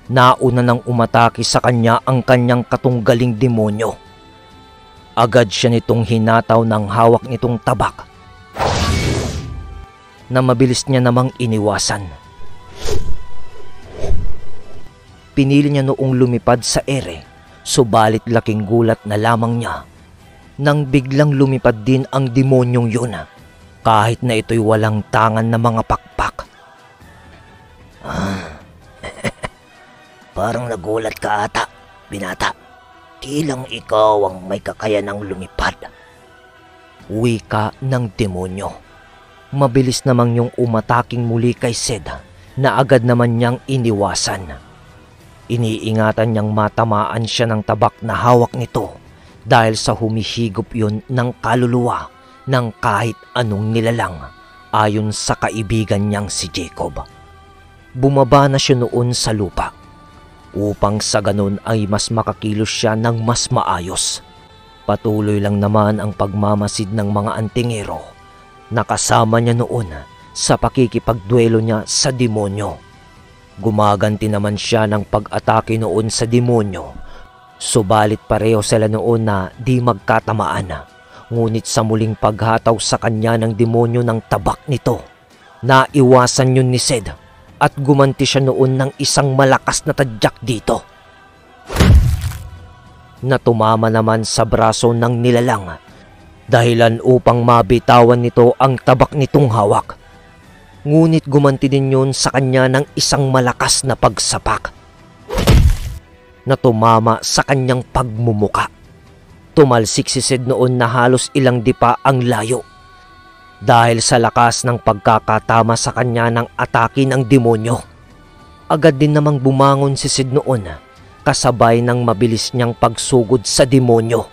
nauna nang umatake sa kanya ang kanyang katunggaling demonyo. Agad siya nitong hinataw ng hawak nitong tabak na mabilis niya namang iniwasan. Pinili niya noong lumipad sa ere, subalit laking gulat na lamang niya nang biglang lumipad din ang demonyong yun, kahit na ito'y walang tangan na mga pakpak. Parang nagulat ka ata, binata. Tilang ikaw ang may kakayanang lumipad. Wika ng demonyo. Mabilis namang yung umataking muli kay Sed na agad naman niyang iniwasan. Iniingatan niyang matamaan siya ng tabak na hawak nito dahil sa humihigop yun ng kaluluwa ng kahit anong nilalang ayon sa kaibigan niyang si Jacob. Bumaba na siya noon sa lupa upang sa ganun ay mas makakilos siya ng mas maayos. Patuloy lang naman ang pagmamasid ng mga antingero na kasama niya noon sa pakikipagduelo niya sa demonyo. Gumaganti naman siya ng pag-atake noon sa demonyo, subalit pareho sila noon na di magkatamaan. Ngunit sa muling paghataw sa kanya ng demonyo ng tabak nito, naiwasan yun ni Sed at gumanti siya noon ng isang malakas na tadyak dito na tumama naman sa braso ng nilalang, dahilan upang mabitawan nito ang tabak nitong hawak. Ngunit gumanti din yun sa kanya ng isang malakas na pagsapak na tumama sa kanyang pagmumuka. Tumalsik si Sed noon na halos ilang dipa ang layo dahil sa lakas ng pagkakatama sa kanya ng atake ng demonyo. Agad din namang bumangon si Sed noon kasabay ng mabilis niyang pagsugod sa demonyo.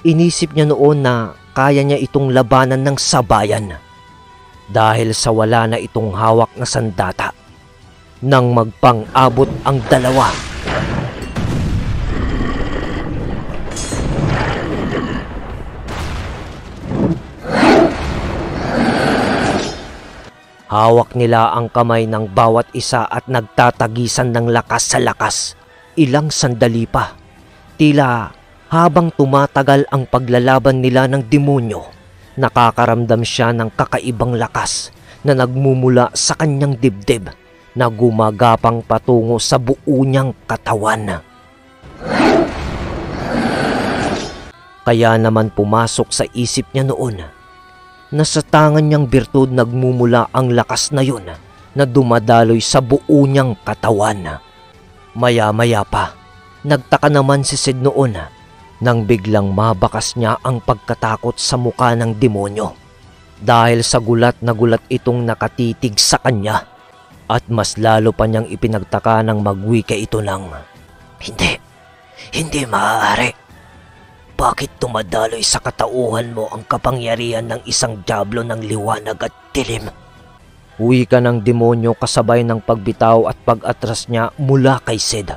Inisip niya noon na kaya niya itong labanan ng sabayan dahil sa wala na itong hawak na sandata. Nang magpang-abot ang dalawa, hawak nila ang kamay ng bawat isa at nagtatagisan ng lakas sa lakas. Ilang sandali pa, tila habang tumatagal ang paglalaban nila ng demonyo, nakakaramdam siya ng kakaibang lakas na nagmumula sa kanyang dibdib na gumagapang patungo sa buo niyang katawan. Kaya naman pumasok sa isip niya noon na sa tangan niyang birtud nagmumula ang lakas na yun na dumadaloy sa buo niyang katawan. Maya-maya pa, nagtaka naman si Sed noon nang biglang mabakas niya ang pagkatakot sa muka ng demonyo dahil sa gulat na gulat itong nakatitig sa kanya, at mas lalo pa niyang ipinagtaka nang magwika ito ng, Hindi maaari. Bakit tumadaloy sa katauhan mo ang kapangyarihan ng isang dyablo ng liwanag at dilim? Wika ng demonyo kasabay ng pagbitaw at pag-atras niya mula kay Sed.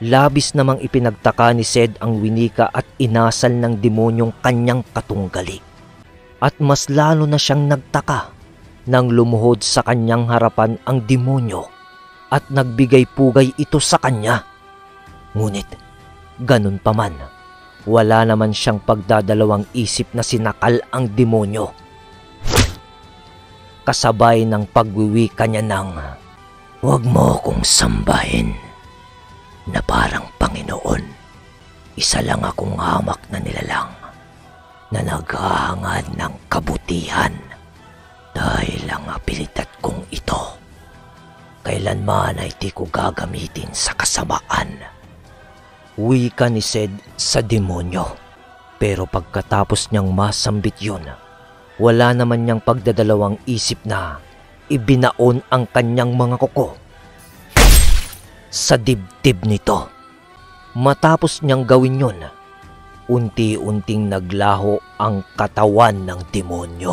Labis namang ipinagtaka ni Sed ang winika at inasal ng demonyong kanyang katunggali. At mas lalo na siyang nagtaka nang lumuhod sa kanyang harapan ang demonyo at nagbigay pugay ito sa kanya. Ngunit, ganun pa man, wala naman siyang pagdadalawang isip na sinakal ang demonyo. Kasabay ng pagwiwika niya ng, "Huwag mo akong sambahin na parang Panginoon. Isa lang akong hamak na nilalang na naghahangad ng kabutihan dahil ang abilidad kong ito kailanman ay di ko gagamitin sa kasamaan." Wika ni Sed sa demonyo, pero pagkatapos niyang masambit yun, wala naman niyang pagdadalawang isip na ibinaon ang kanyang mga kuko sa dibdib nito. Matapos niyang gawin yun, unti-unting naglaho ang katawan ng demonyo.